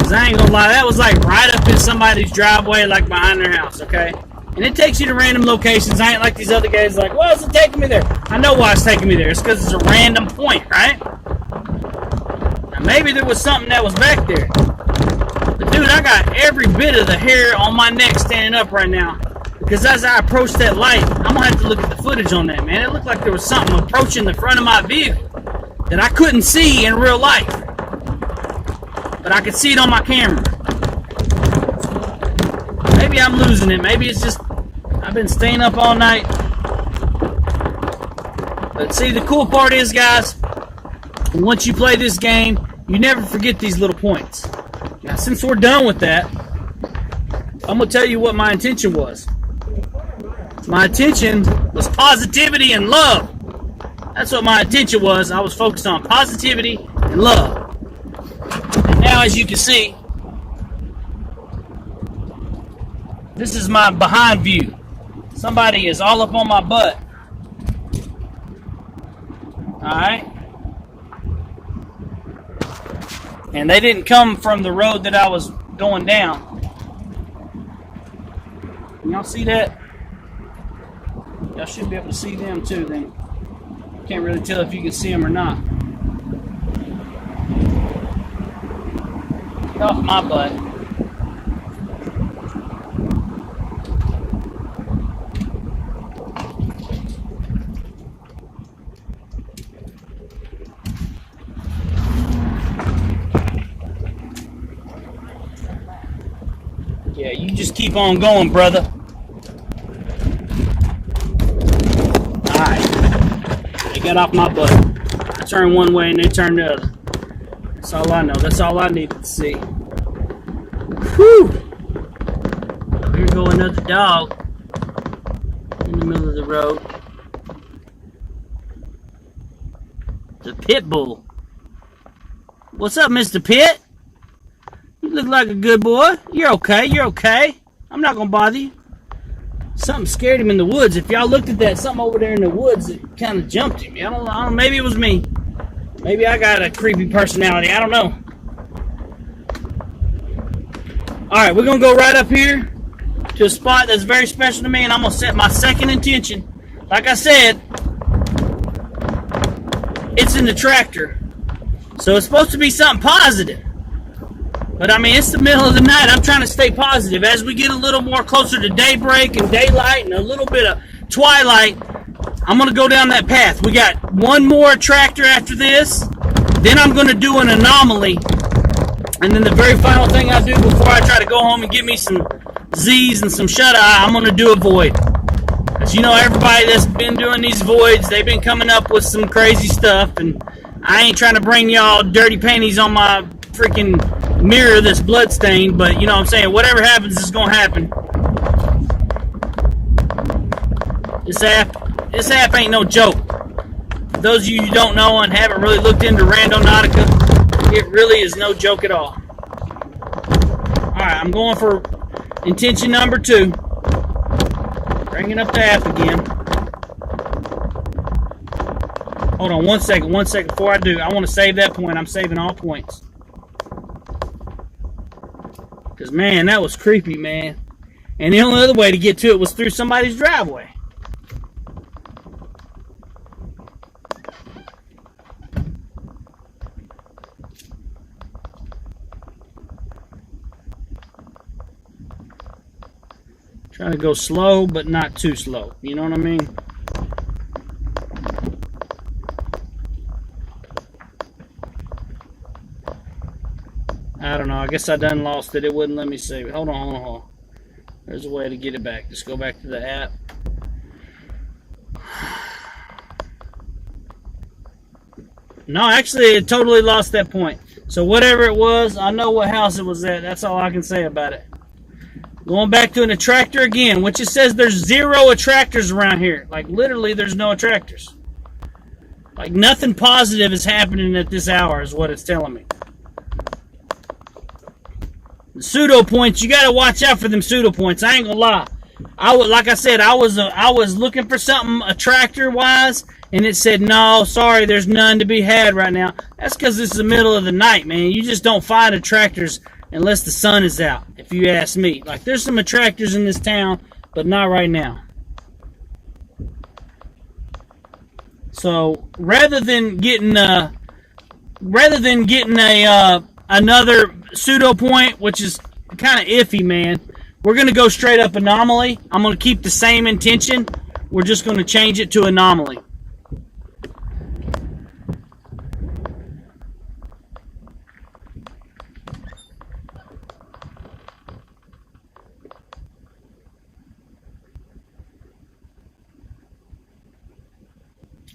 Cause I ain't gonna lie, that was like right up in somebody's driveway, like behind their house, okay? And it takes you to random locations. I ain't like these other guys like, why is it taking me there? I know why it's taking me there. It's because it's a random point, right? Now maybe there was something that was back there. But dude, I got every bit of the hair on my neck standing up right now. Because as I approach that light, I'm going to have to look at the footage on that, man. It looked like there was something approaching the front of my vehicle that I couldn't see in real life. But I could see it on my camera. Maybe I'm losing it. Maybe it's just I've been staying up all night. But see, the cool part is, guys, once you play this game, you never forget these little points. Now, since we're done with that, I'm going to tell you what my intention was. My intention was positivity and love. That's what my intention was. I was focused on positivity and love. And now, as you can see, this is my behind view. Somebody is all up on my butt. Alright? And they didn't come from the road that I was going down. Can y'all see that? Y'all should be able to see them too then. Can't really tell if you can see them or not. Get off my butt. Yeah, you just keep on going, brother. Alright. They got off my butt. I turned one way and they turned the other. That's all I know. That's all I needed to see. Whew! Here go another dog in the middle of the road. The pit bull. What's up, Mr. Pitt? You look like a good boy. You're okay. You're okay. I'm not gonna bother you. Something scared him in the woods. If y'all looked at that, something over there in the woods, it kind of jumped him. I don't know. Maybe it was me. Maybe I got a creepy personality. I don't know. Alright, we're going to go right up here to a spot that's very special to me, and I'm going to set my second intention. Like I said, it's in the tractor. So it's supposed to be something positive. But I mean, it's the middle of the night. I'm trying to stay positive. As we get a little more closer to daybreak and daylight and a little bit of twilight, I'm going to go down that path. We got one more tractor after this. Then I'm going to do an anomaly. And then the very final thing I do before I try to go home and get me some Z's and some shut-eye, I'm going to do a void. As you know, everybody that's been doing these voids, they've been coming up with some crazy stuff. And I ain't trying to bring y'all dirty panties on my freaking mirror that's bloodstained, but you know what I'm saying, whatever happens is gonna happen. This app ain't no joke. For those of you who don't know and haven't really looked into Randonautica, it really is no joke at all. Alright, I'm going for intention number 2. Bringing up the app again. Hold on one second before I do. I want to save that point. I'm saving all points. Because, man, that was creepy, man. And the only other way to get to it was through somebody's driveway. Trying to go slow, but not too slow. You know what I mean? I don't know. I guess I done lost it. It wouldn't let me save it. Hold on. There's a way to get it back. Just go back to the app. No, actually, it totally lost that point. So whatever it was, I know what house it was at. That's all I can say about it. Going back to an attractor again, which it says there's 0 attractors around here. Like, literally, there's no attractors. Like, nothing positive is happening at this hour is what it's telling me. The pseudo points, you got to watch out for them pseudo points. I ain't gonna lie. Like I said, I was looking for something attractor-wise, and it said, no, sorry, there's none to be had right now. That's because it's the middle of the night, man. You just don't find attractors unless the sun is out, if you ask me. Like, there's some attractors in this town, but not right now. So, rather than getting another pseudo point, which is kind of iffy, man, we're going to go straight up anomaly. I'm going to keep the same intention. We're just going to change it to anomaly.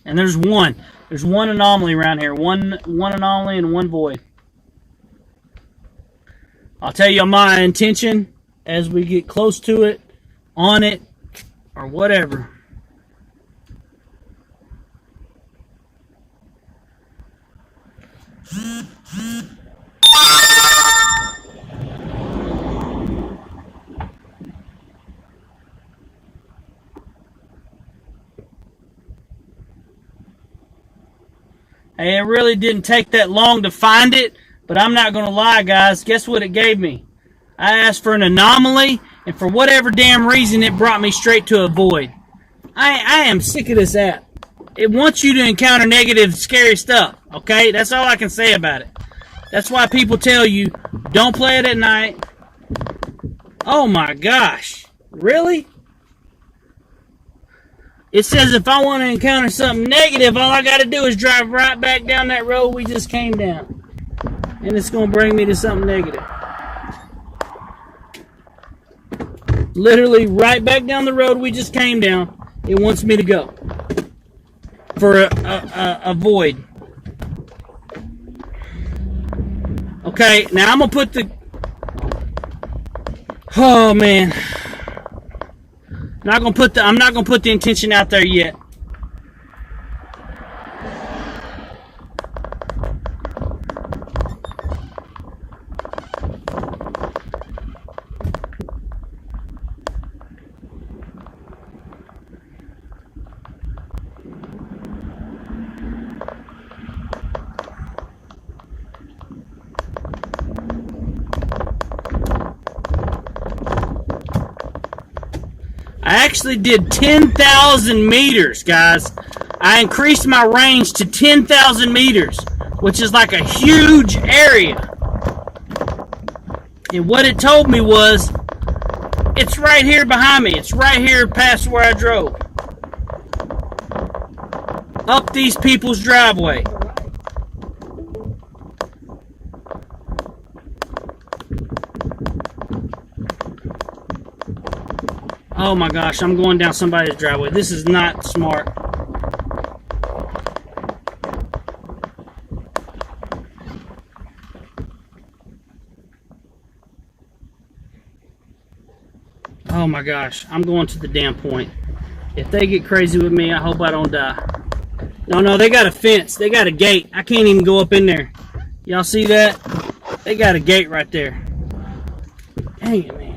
And there's one. There's one anomaly around here. One anomaly and one void. I'll tell you my intention as we get close to it, on it, or whatever. Hey, it really didn't take that long to find it, but I'm not going to lie, guys. Guess what it gave me? I asked for an anomaly, and for whatever damn reason, it brought me straight to a void. I am sick of this app. It wants you to encounter negative, scary stuff, okay? That's all I can say about it. That's why people tell you, don't play it at night. Oh my gosh. Really? It says if I want to encounter something negative, all I got to do is drive right back down that road we just came down. And it's going to bring me to something negative. Literally right back down the road we just came down. It wants me to go. For a void. Okay, now I'm going to put the... Oh, man. I'm not gonna put the intention out there yet. I actually did 10,000 meters, guys. I increased my range to 10,000 meters, which is like a huge area. And what it told me was, it's right here behind me. It's right here past where I drove. Up these people's driveway. Oh my gosh, I'm going down somebody's driveway. This is not smart. Oh my gosh, I'm going to the damn point. If they get crazy with me, I hope I don't die. No, they got a fence. They got a gate. I can't even go up in there. Y'all see that? They got a gate right there. Dang it, man.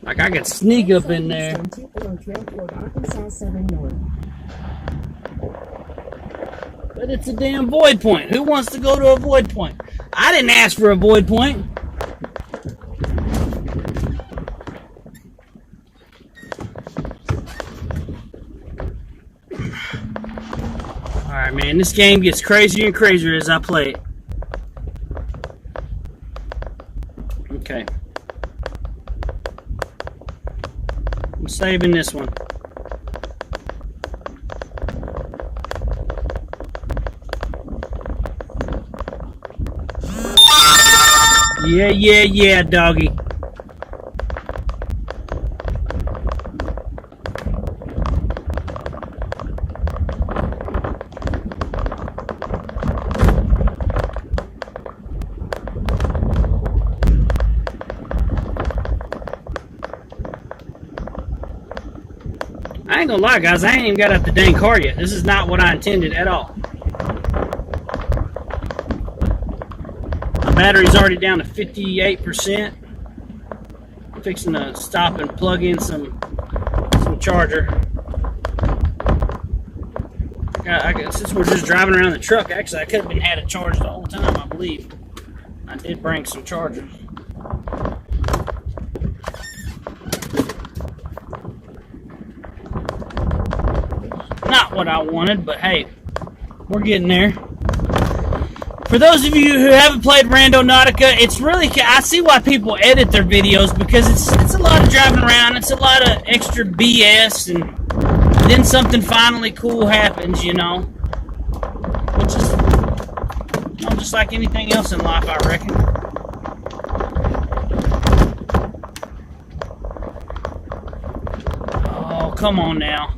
Like I could sneak up in there. But it's a damn void point. Who wants to go to a void point? I didn't ask for a void point. Alright, man. This game gets crazier and crazier as I play it. Okay. I'm saving this one. Yeah, doggy. ain't gonna lie, guys. I ain't even got out the dang car yet. This is not what I intended at all. My battery's already down to 58%. I'm fixing to stop and plug in some charger. Since we're just driving around the truck, actually, I could have been had it charged the whole time, I believe. I did bring some chargers. Not what I wanted, but hey, we're getting there. For those of you who haven't played Randonautica, it's really, I see why people edit their videos, because it's a lot of driving around, it's a lot of extra BS, and then something finally cool happens, you know. Which is, you know, just like anything else in life, I reckon. Oh, come on now.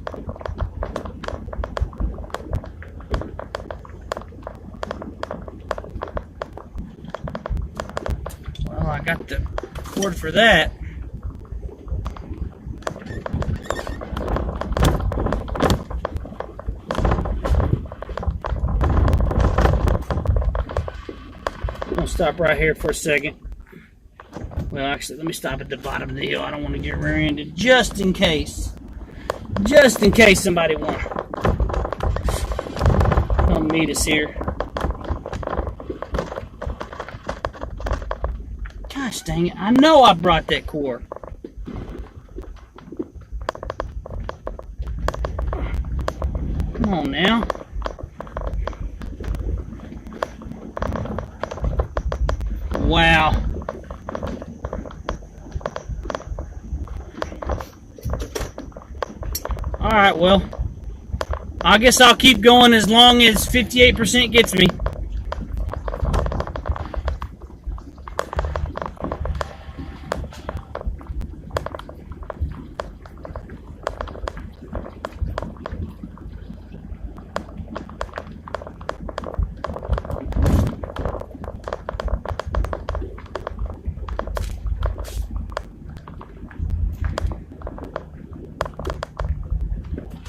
Well, I got the cord for that. Stop right here for a second. Well, actually, let me stop at the bottom of the hill. I don't want to get rear-ended, just in case. Just in case somebody want to come meet us here. Gosh dang it! I know I brought that cord. Come on now. Wow. Alright, well, I guess I'll keep going as long as 58% gets me.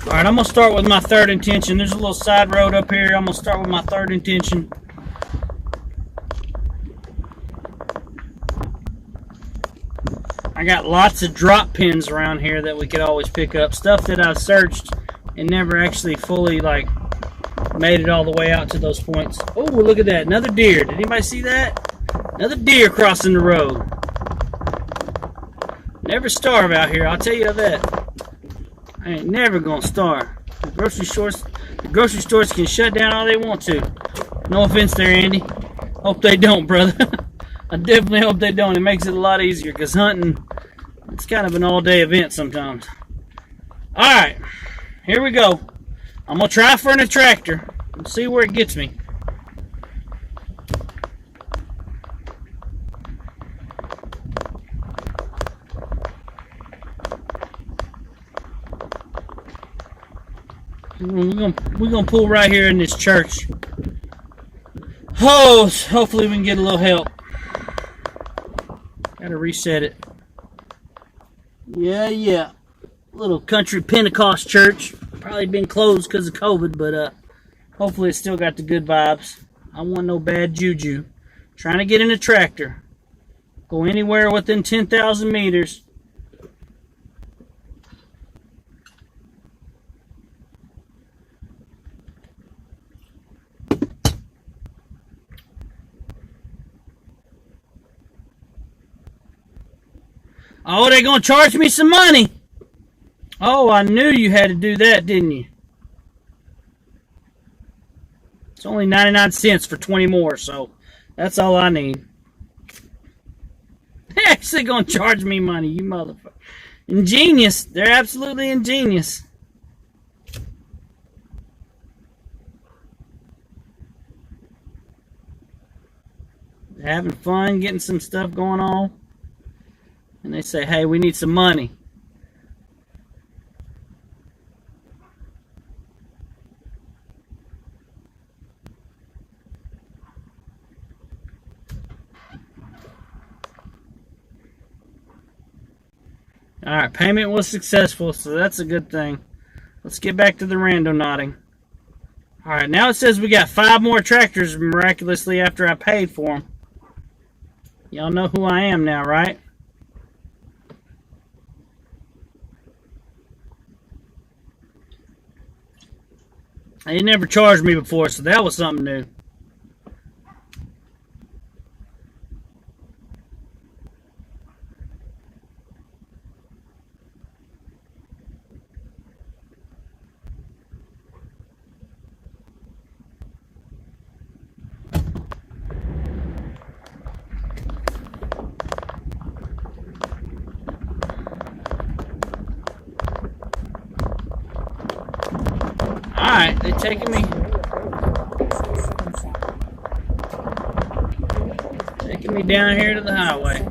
Alright, I'm going to start with my third intention. There's a little side road up here. I'm going to start with my third intention. I got lots of drop pins around here that we could always pick up. Stuff that I've searched and never actually fully, like, made it all the way out to those points. Oh, look at that. Another deer. Did anybody see that? Another deer crossing the road. Never starve out here, I'll tell you that. I ain't never gonna starve. The grocery stores can shut down all they want to. No offense there, Andy. Hope they don't, brother. I definitely hope they don't. It makes it a lot easier, because hunting, it's kind of an all-day event sometimes. Alright, here we go. I'm gonna try for an attractor and see where it gets me. We're gonna pull right here in this church. Oh, hopefully we can get a little help. Gotta reset it. Yeah. Little country Pentecost church. Probably been closed because of COVID, but hopefully it's still got the good vibes. I don't want no bad juju. Trying to get in a tractor. Go anywhere within 10,000 meters. Oh, they're going to charge me some money. Oh, I knew you had to do that, didn't you? It's only 99 cents for 20 more, so that's all I need. They're actually going to charge me money, you motherfucker. Ingenious. They're absolutely ingenious. They're having fun, getting some stuff going on. And they say, hey, we need some money. Alright, payment was successful, so that's a good thing. Let's get back to the randonauting. Alright, now it says we got 5 more tractors miraculously after I paid for them. Y'all know who I am now, right? They never charged me before, so that was something new. Alright, they're taking me down here to the highway.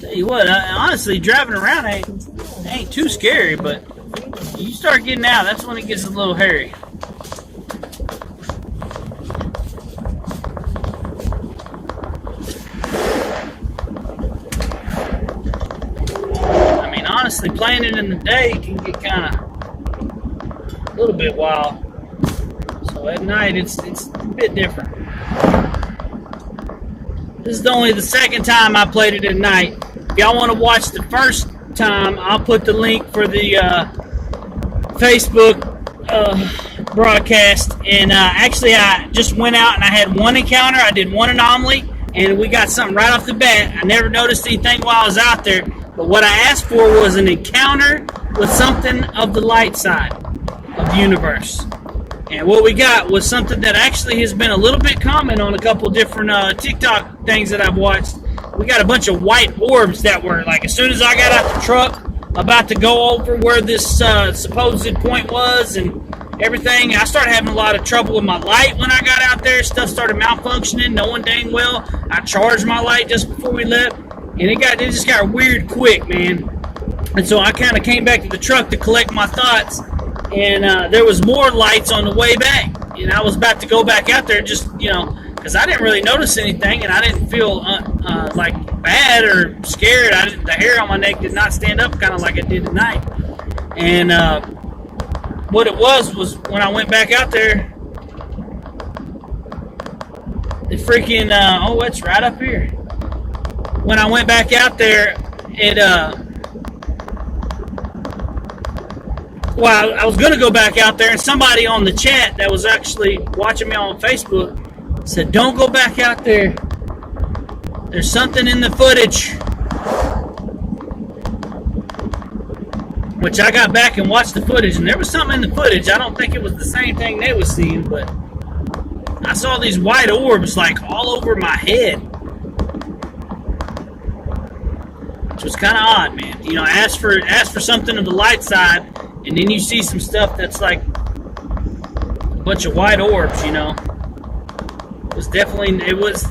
Tell you what, honestly, driving around ain't too scary, but you start getting out, that's when it gets a little hairy. I mean, honestly, playing it in the day can get kind of a little bit wild. So at night, it's a bit different. This is only the second time I played it at night. If y'all want to watch the first time, I'll put the link for the Facebook broadcast. And actually, I just went out and I had one encounter. I did one anomaly, and we got something right off the bat. I never noticed anything while I was out there. But what I asked for was an encounter with something of the light side of the universe. And what we got was something that actually has been a little bit common on a couple different TikTok things that I've watched. We got a bunch of white orbs that were, like, as soon as I got out the truck, about to go over where this supposed point was and everything, I started having a lot of trouble with my light when I got out there. Stuff started malfunctioning, knowing dang well I charged my light just before we left, and it just got weird quick, man. And so I kind of came back to the truck to collect my thoughts. And there was more lights on the way back. And I was about to go back out there just, because I didn't really notice anything. And I didn't feel like bad or scared. The hair on my neck did not stand up kind of like it did tonight. And what it was when I went back out there, the freaking, it's right up here. When I went back out there, well, I was going to go back out there, and somebody on the chat that was actually watching me on Facebook said, don't go back out there. There's something in the footage. Which I got back and watched the footage, and there was something in the footage. I don't think it was the same thing they was seeing, but I saw these white orbs like all over my head. Which was kind of odd, man. Ask for something of the light side, and then you see some stuff that's like a bunch of white orbs, It was definitely, this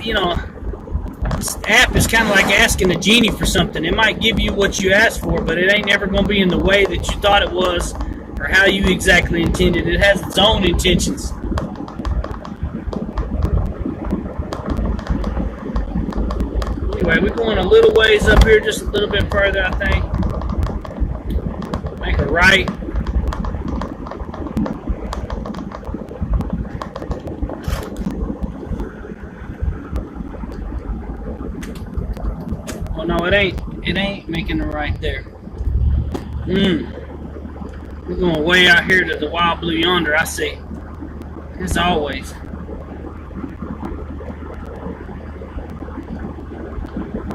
app is kind of like asking a genie for something. It might give you what you asked for, but it ain't never going to be in the way that you thought it was or how you exactly intended. It has its own intentions. Anyway, we're going a little ways up here, just a little bit further, I think. Make a right. Oh no, it ain't making a right there. We're going way out here to the wild blue yonder, I see. As always.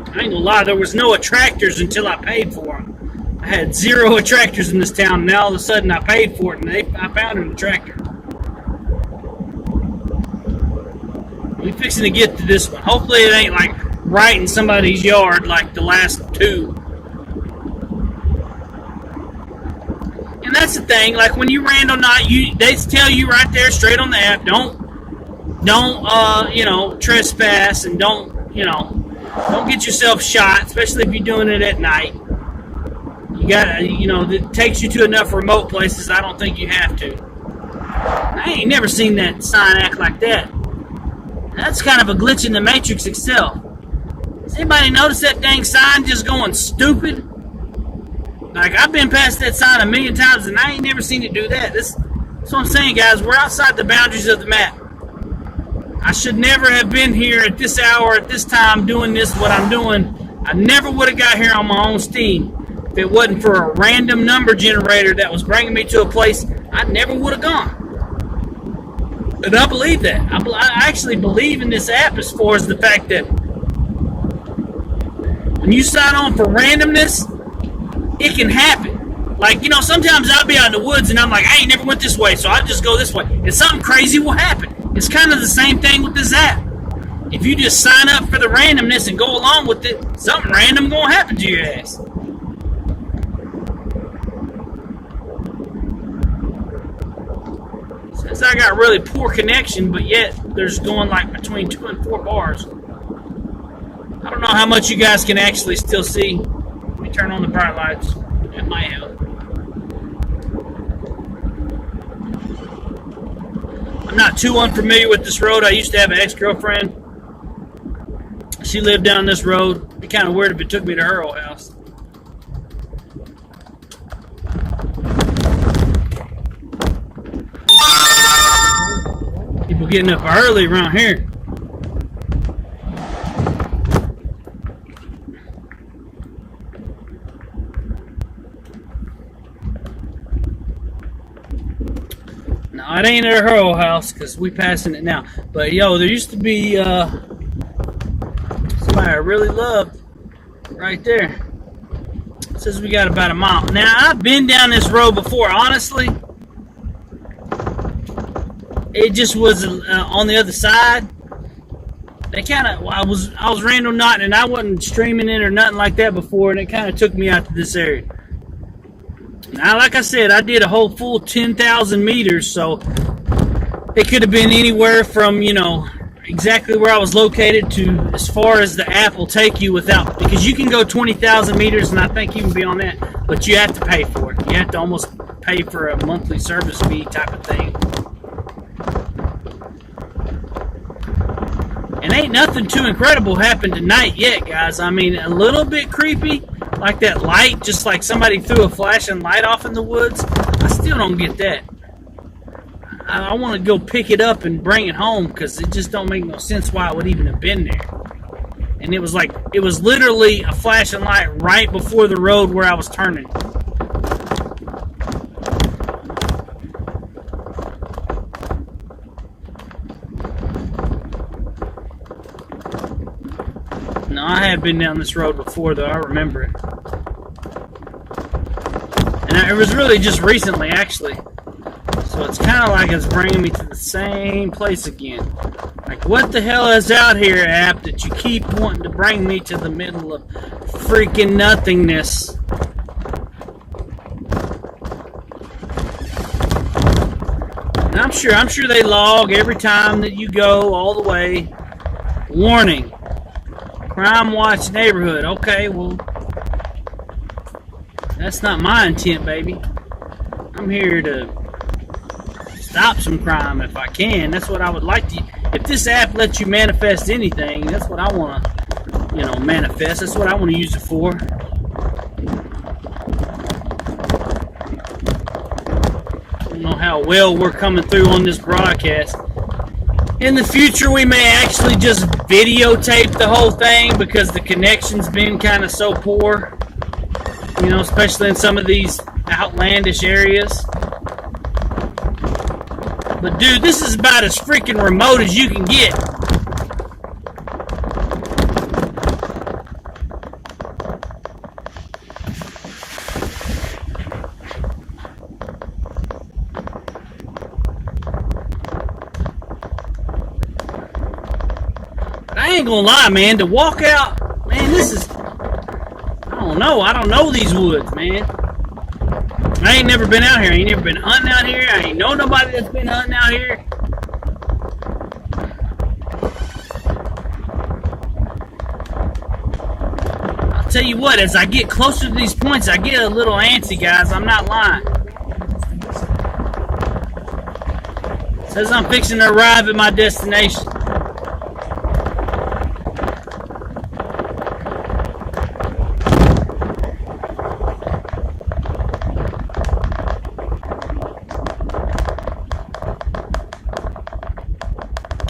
I ain't gonna lie, there was no attractors until I paid for them. I had 0 attractors in this town, and now all of a sudden I paid for it, and I found an attractor. We fixing to get to this one. Hopefully it ain't like right in somebody's yard like the last two. And that's the thing, like when you randonaut, they tell you right there straight on the app, don't trespass, and don't get yourself shot, especially if you're doing it at night. You got it takes you to enough remote places. I don't think you have to. I ain't never seen that sign act like that. That's kind of a glitch in the matrix itself. Does anybody notice that dang sign just going stupid? Like, I've been past that sign a million times and I ain't never seen it do that. That's what I'm saying, guys. We're outside the boundaries of the map. I should never have been here at this hour, at this time, doing this, what I'm doing. I never would have got here on my own steam. If it wasn't for a random number generator that was bringing me to a place I never would have gone. And I believe that. I actually believe in this app as far as the fact that when you sign on for randomness, it can happen. Like, sometimes I'll be out in the woods and I'm like, I ain't never went this way, so I'll just go this way. And something crazy will happen. It's kind of the same thing with this app. If you just sign up for the randomness and go along with it, something random gonna happen to your ass. Since I got really poor connection, but yet there's going like between 2 and 4 bars. I don't know how much you guys can actually still see. Let me turn on the bright lights. It might help. I'm not too unfamiliar with this road. I used to have an ex-girlfriend. She lived down this road. It'd be kind of weird if it took me to her old house. People getting up early around here. No, it ain't at her old house because we passing it now. But yo, there used to be somebody I really loved right there. It says we got about a mile. Now I've been down this road before. Honestly, it just was on the other side. They kind of I was randonauting and I wasn't streaming it or nothing like that before, and it kind of took me out to this area. Now, like I said, I did a whole full 10,000 meters, so it could have been anywhere from, exactly where I was located to as far as the app will take you without, because you can go 20,000 meters, and I think you can be on that, but you have to pay for it. You have to almost pay for a monthly service fee type of thing. And ain't nothing too incredible happened tonight yet, guys. I mean, a little bit creepy. Like that light, just like somebody threw a flashing light off in the woods. I still don't get that. I want to go pick it up and bring it home because it just don't make no sense why it would even have been there. And it was literally a flashing light right before the road where I was turning. No, I have been down this road before, though. I remember it. And it was really just recently, actually. So it's kind of like it's bringing me to the same place again. Like, what the hell is out here, app, that you keep wanting to bring me to the middle of freaking nothingness? And I'm sure they log every time that you go all the way. Warning. Crime Watch neighborhood. Okay, well, that's not my intent, baby. I'm here to stop some crime if I can. That's what I would like to. If this app lets you manifest anything, that's what I want to, manifest. That's what I want to use it for. I don't know how well we're coming through on this broadcast. In the future, we may actually just videotape the whole thing because the connection's been kind of so poor, especially in some of these outlandish areas. But dude, this is about as freaking remote as you can get. I I ain't gonna lie, man. To walk out, man, this is. I don't know. I don't know these woods, man. I ain't never been out here. I ain't never been hunting out here. I ain't know nobody that's been hunting out here. I'll tell you what, as I get closer to these points, I get a little antsy, guys. I'm not lying. It says I'm fixing to arrive at my destination.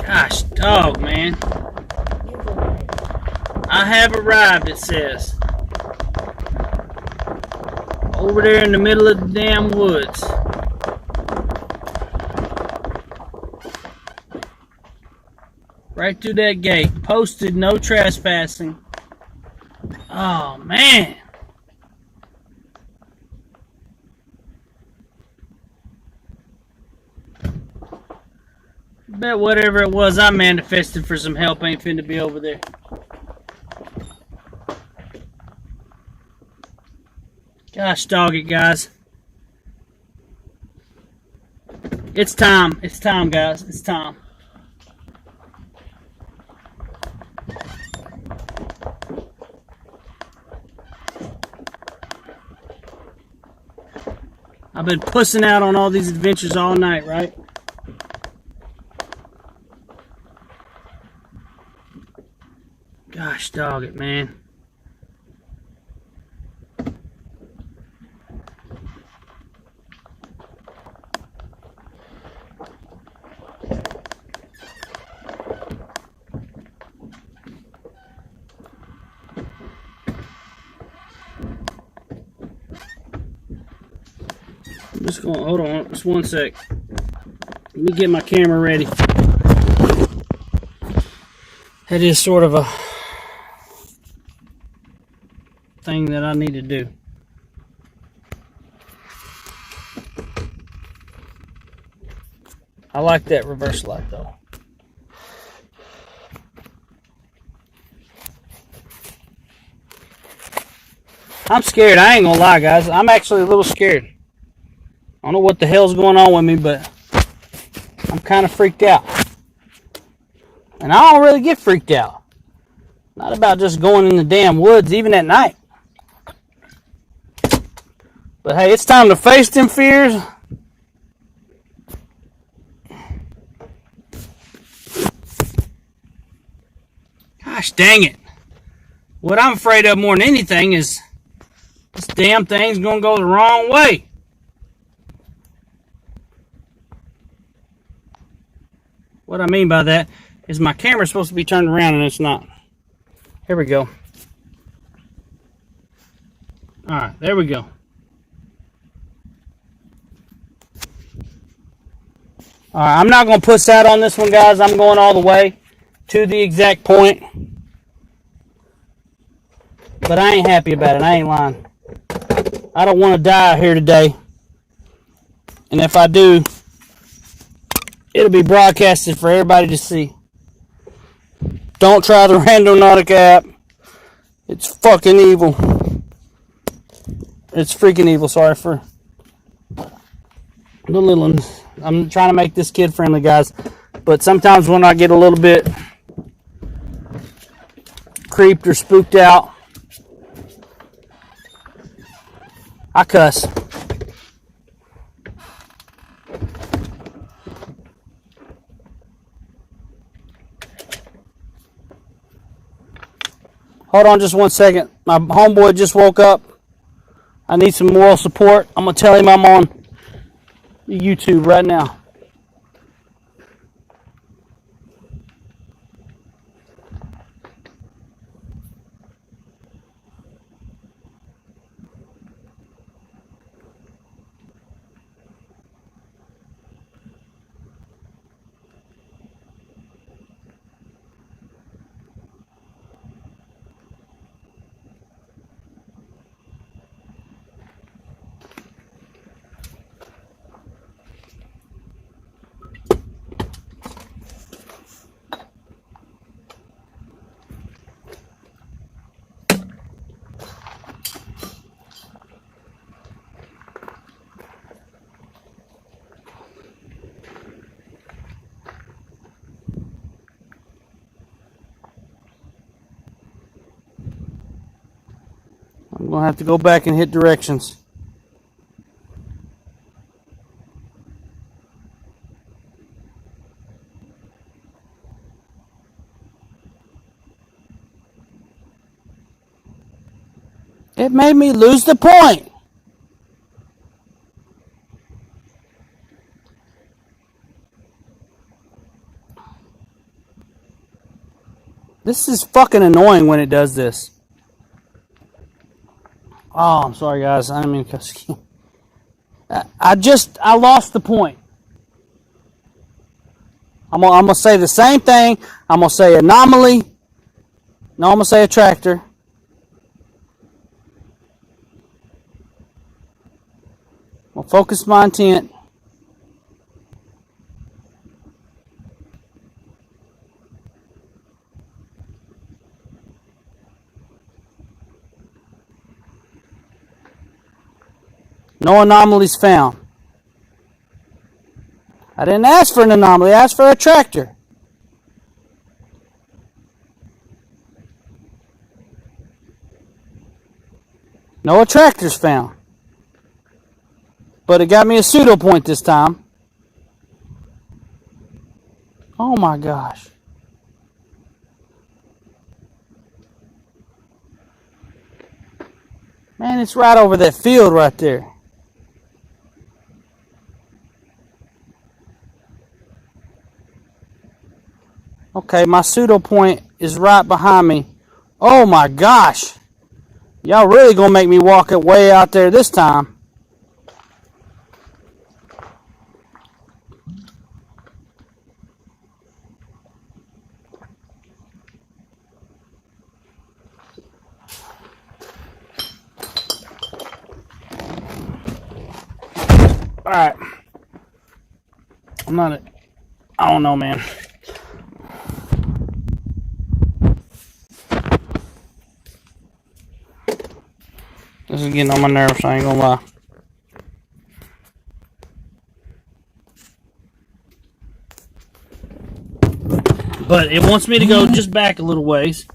Gosh, dog, man. I have arrived, it says. Over there in the middle of the damn woods. Right through that gate. Posted no trespassing. Oh, man. Bet whatever it was I manifested for some help ain't finna be over there. Gosh dog it, guys. It's time. It's time, guys. It's time. I've been pussing out on all these adventures all night, right? Gosh dog it, man. I'm just gonna, hold on, just one sec. Let me get my camera ready. That is sort of a thing that I need to do. I like that reverse light though. I'm scared. I ain't gonna lie, guys. I'm actually a little scared. I don't know what the hell's going on with me, but I'm kind of freaked out. And I don't really get freaked out. Not about just going in the damn woods, even at night. But hey, it's time to face them fears. Gosh dang it. What I'm afraid of more than anything is this damn thing's gonna go the wrong way. What I mean by that is my camera's supposed to be turned around and it's not. Here we go. Alright, there we go. Alright, I'm not going to push out on this one, guys. I'm going all the way to the exact point. But I ain't happy about it. I ain't lying. I don't want to die here today. And if I do, it'll be broadcasted for everybody to see. Don't try the Randonautica app. It's fucking evil. It's freaking evil. Sorry for the little ones. I'm trying to make this kid friendly, guys. But sometimes when I get a little bit creeped or spooked out, I cuss. Hold on just one second. My homeboy just woke up. I need some moral support. I'm going to tell him I'm on YouTube right now. going to have to go back and hit directions. It made me lose the point. This is fucking annoying when it does this. Oh, I'm sorry, guys. I didn't mean to. I lost the point. I'm gonna say the same thing. I'm gonna say anomaly. No, I'm gonna say attractor. I'm gonna focus my intent. No anomalies found. I didn't ask for an anomaly, I asked for a tractor. No attractors found. But it got me a pseudo point this time. Oh my gosh. Man, it's right over that field right there. Okay, my pseudo point is right behind me. Oh my gosh. Y'all really gonna make me walk it way out there this time. Alright. I don't know, man. This is getting on my nerves, I ain't gonna lie. But it wants me to go just back a little ways.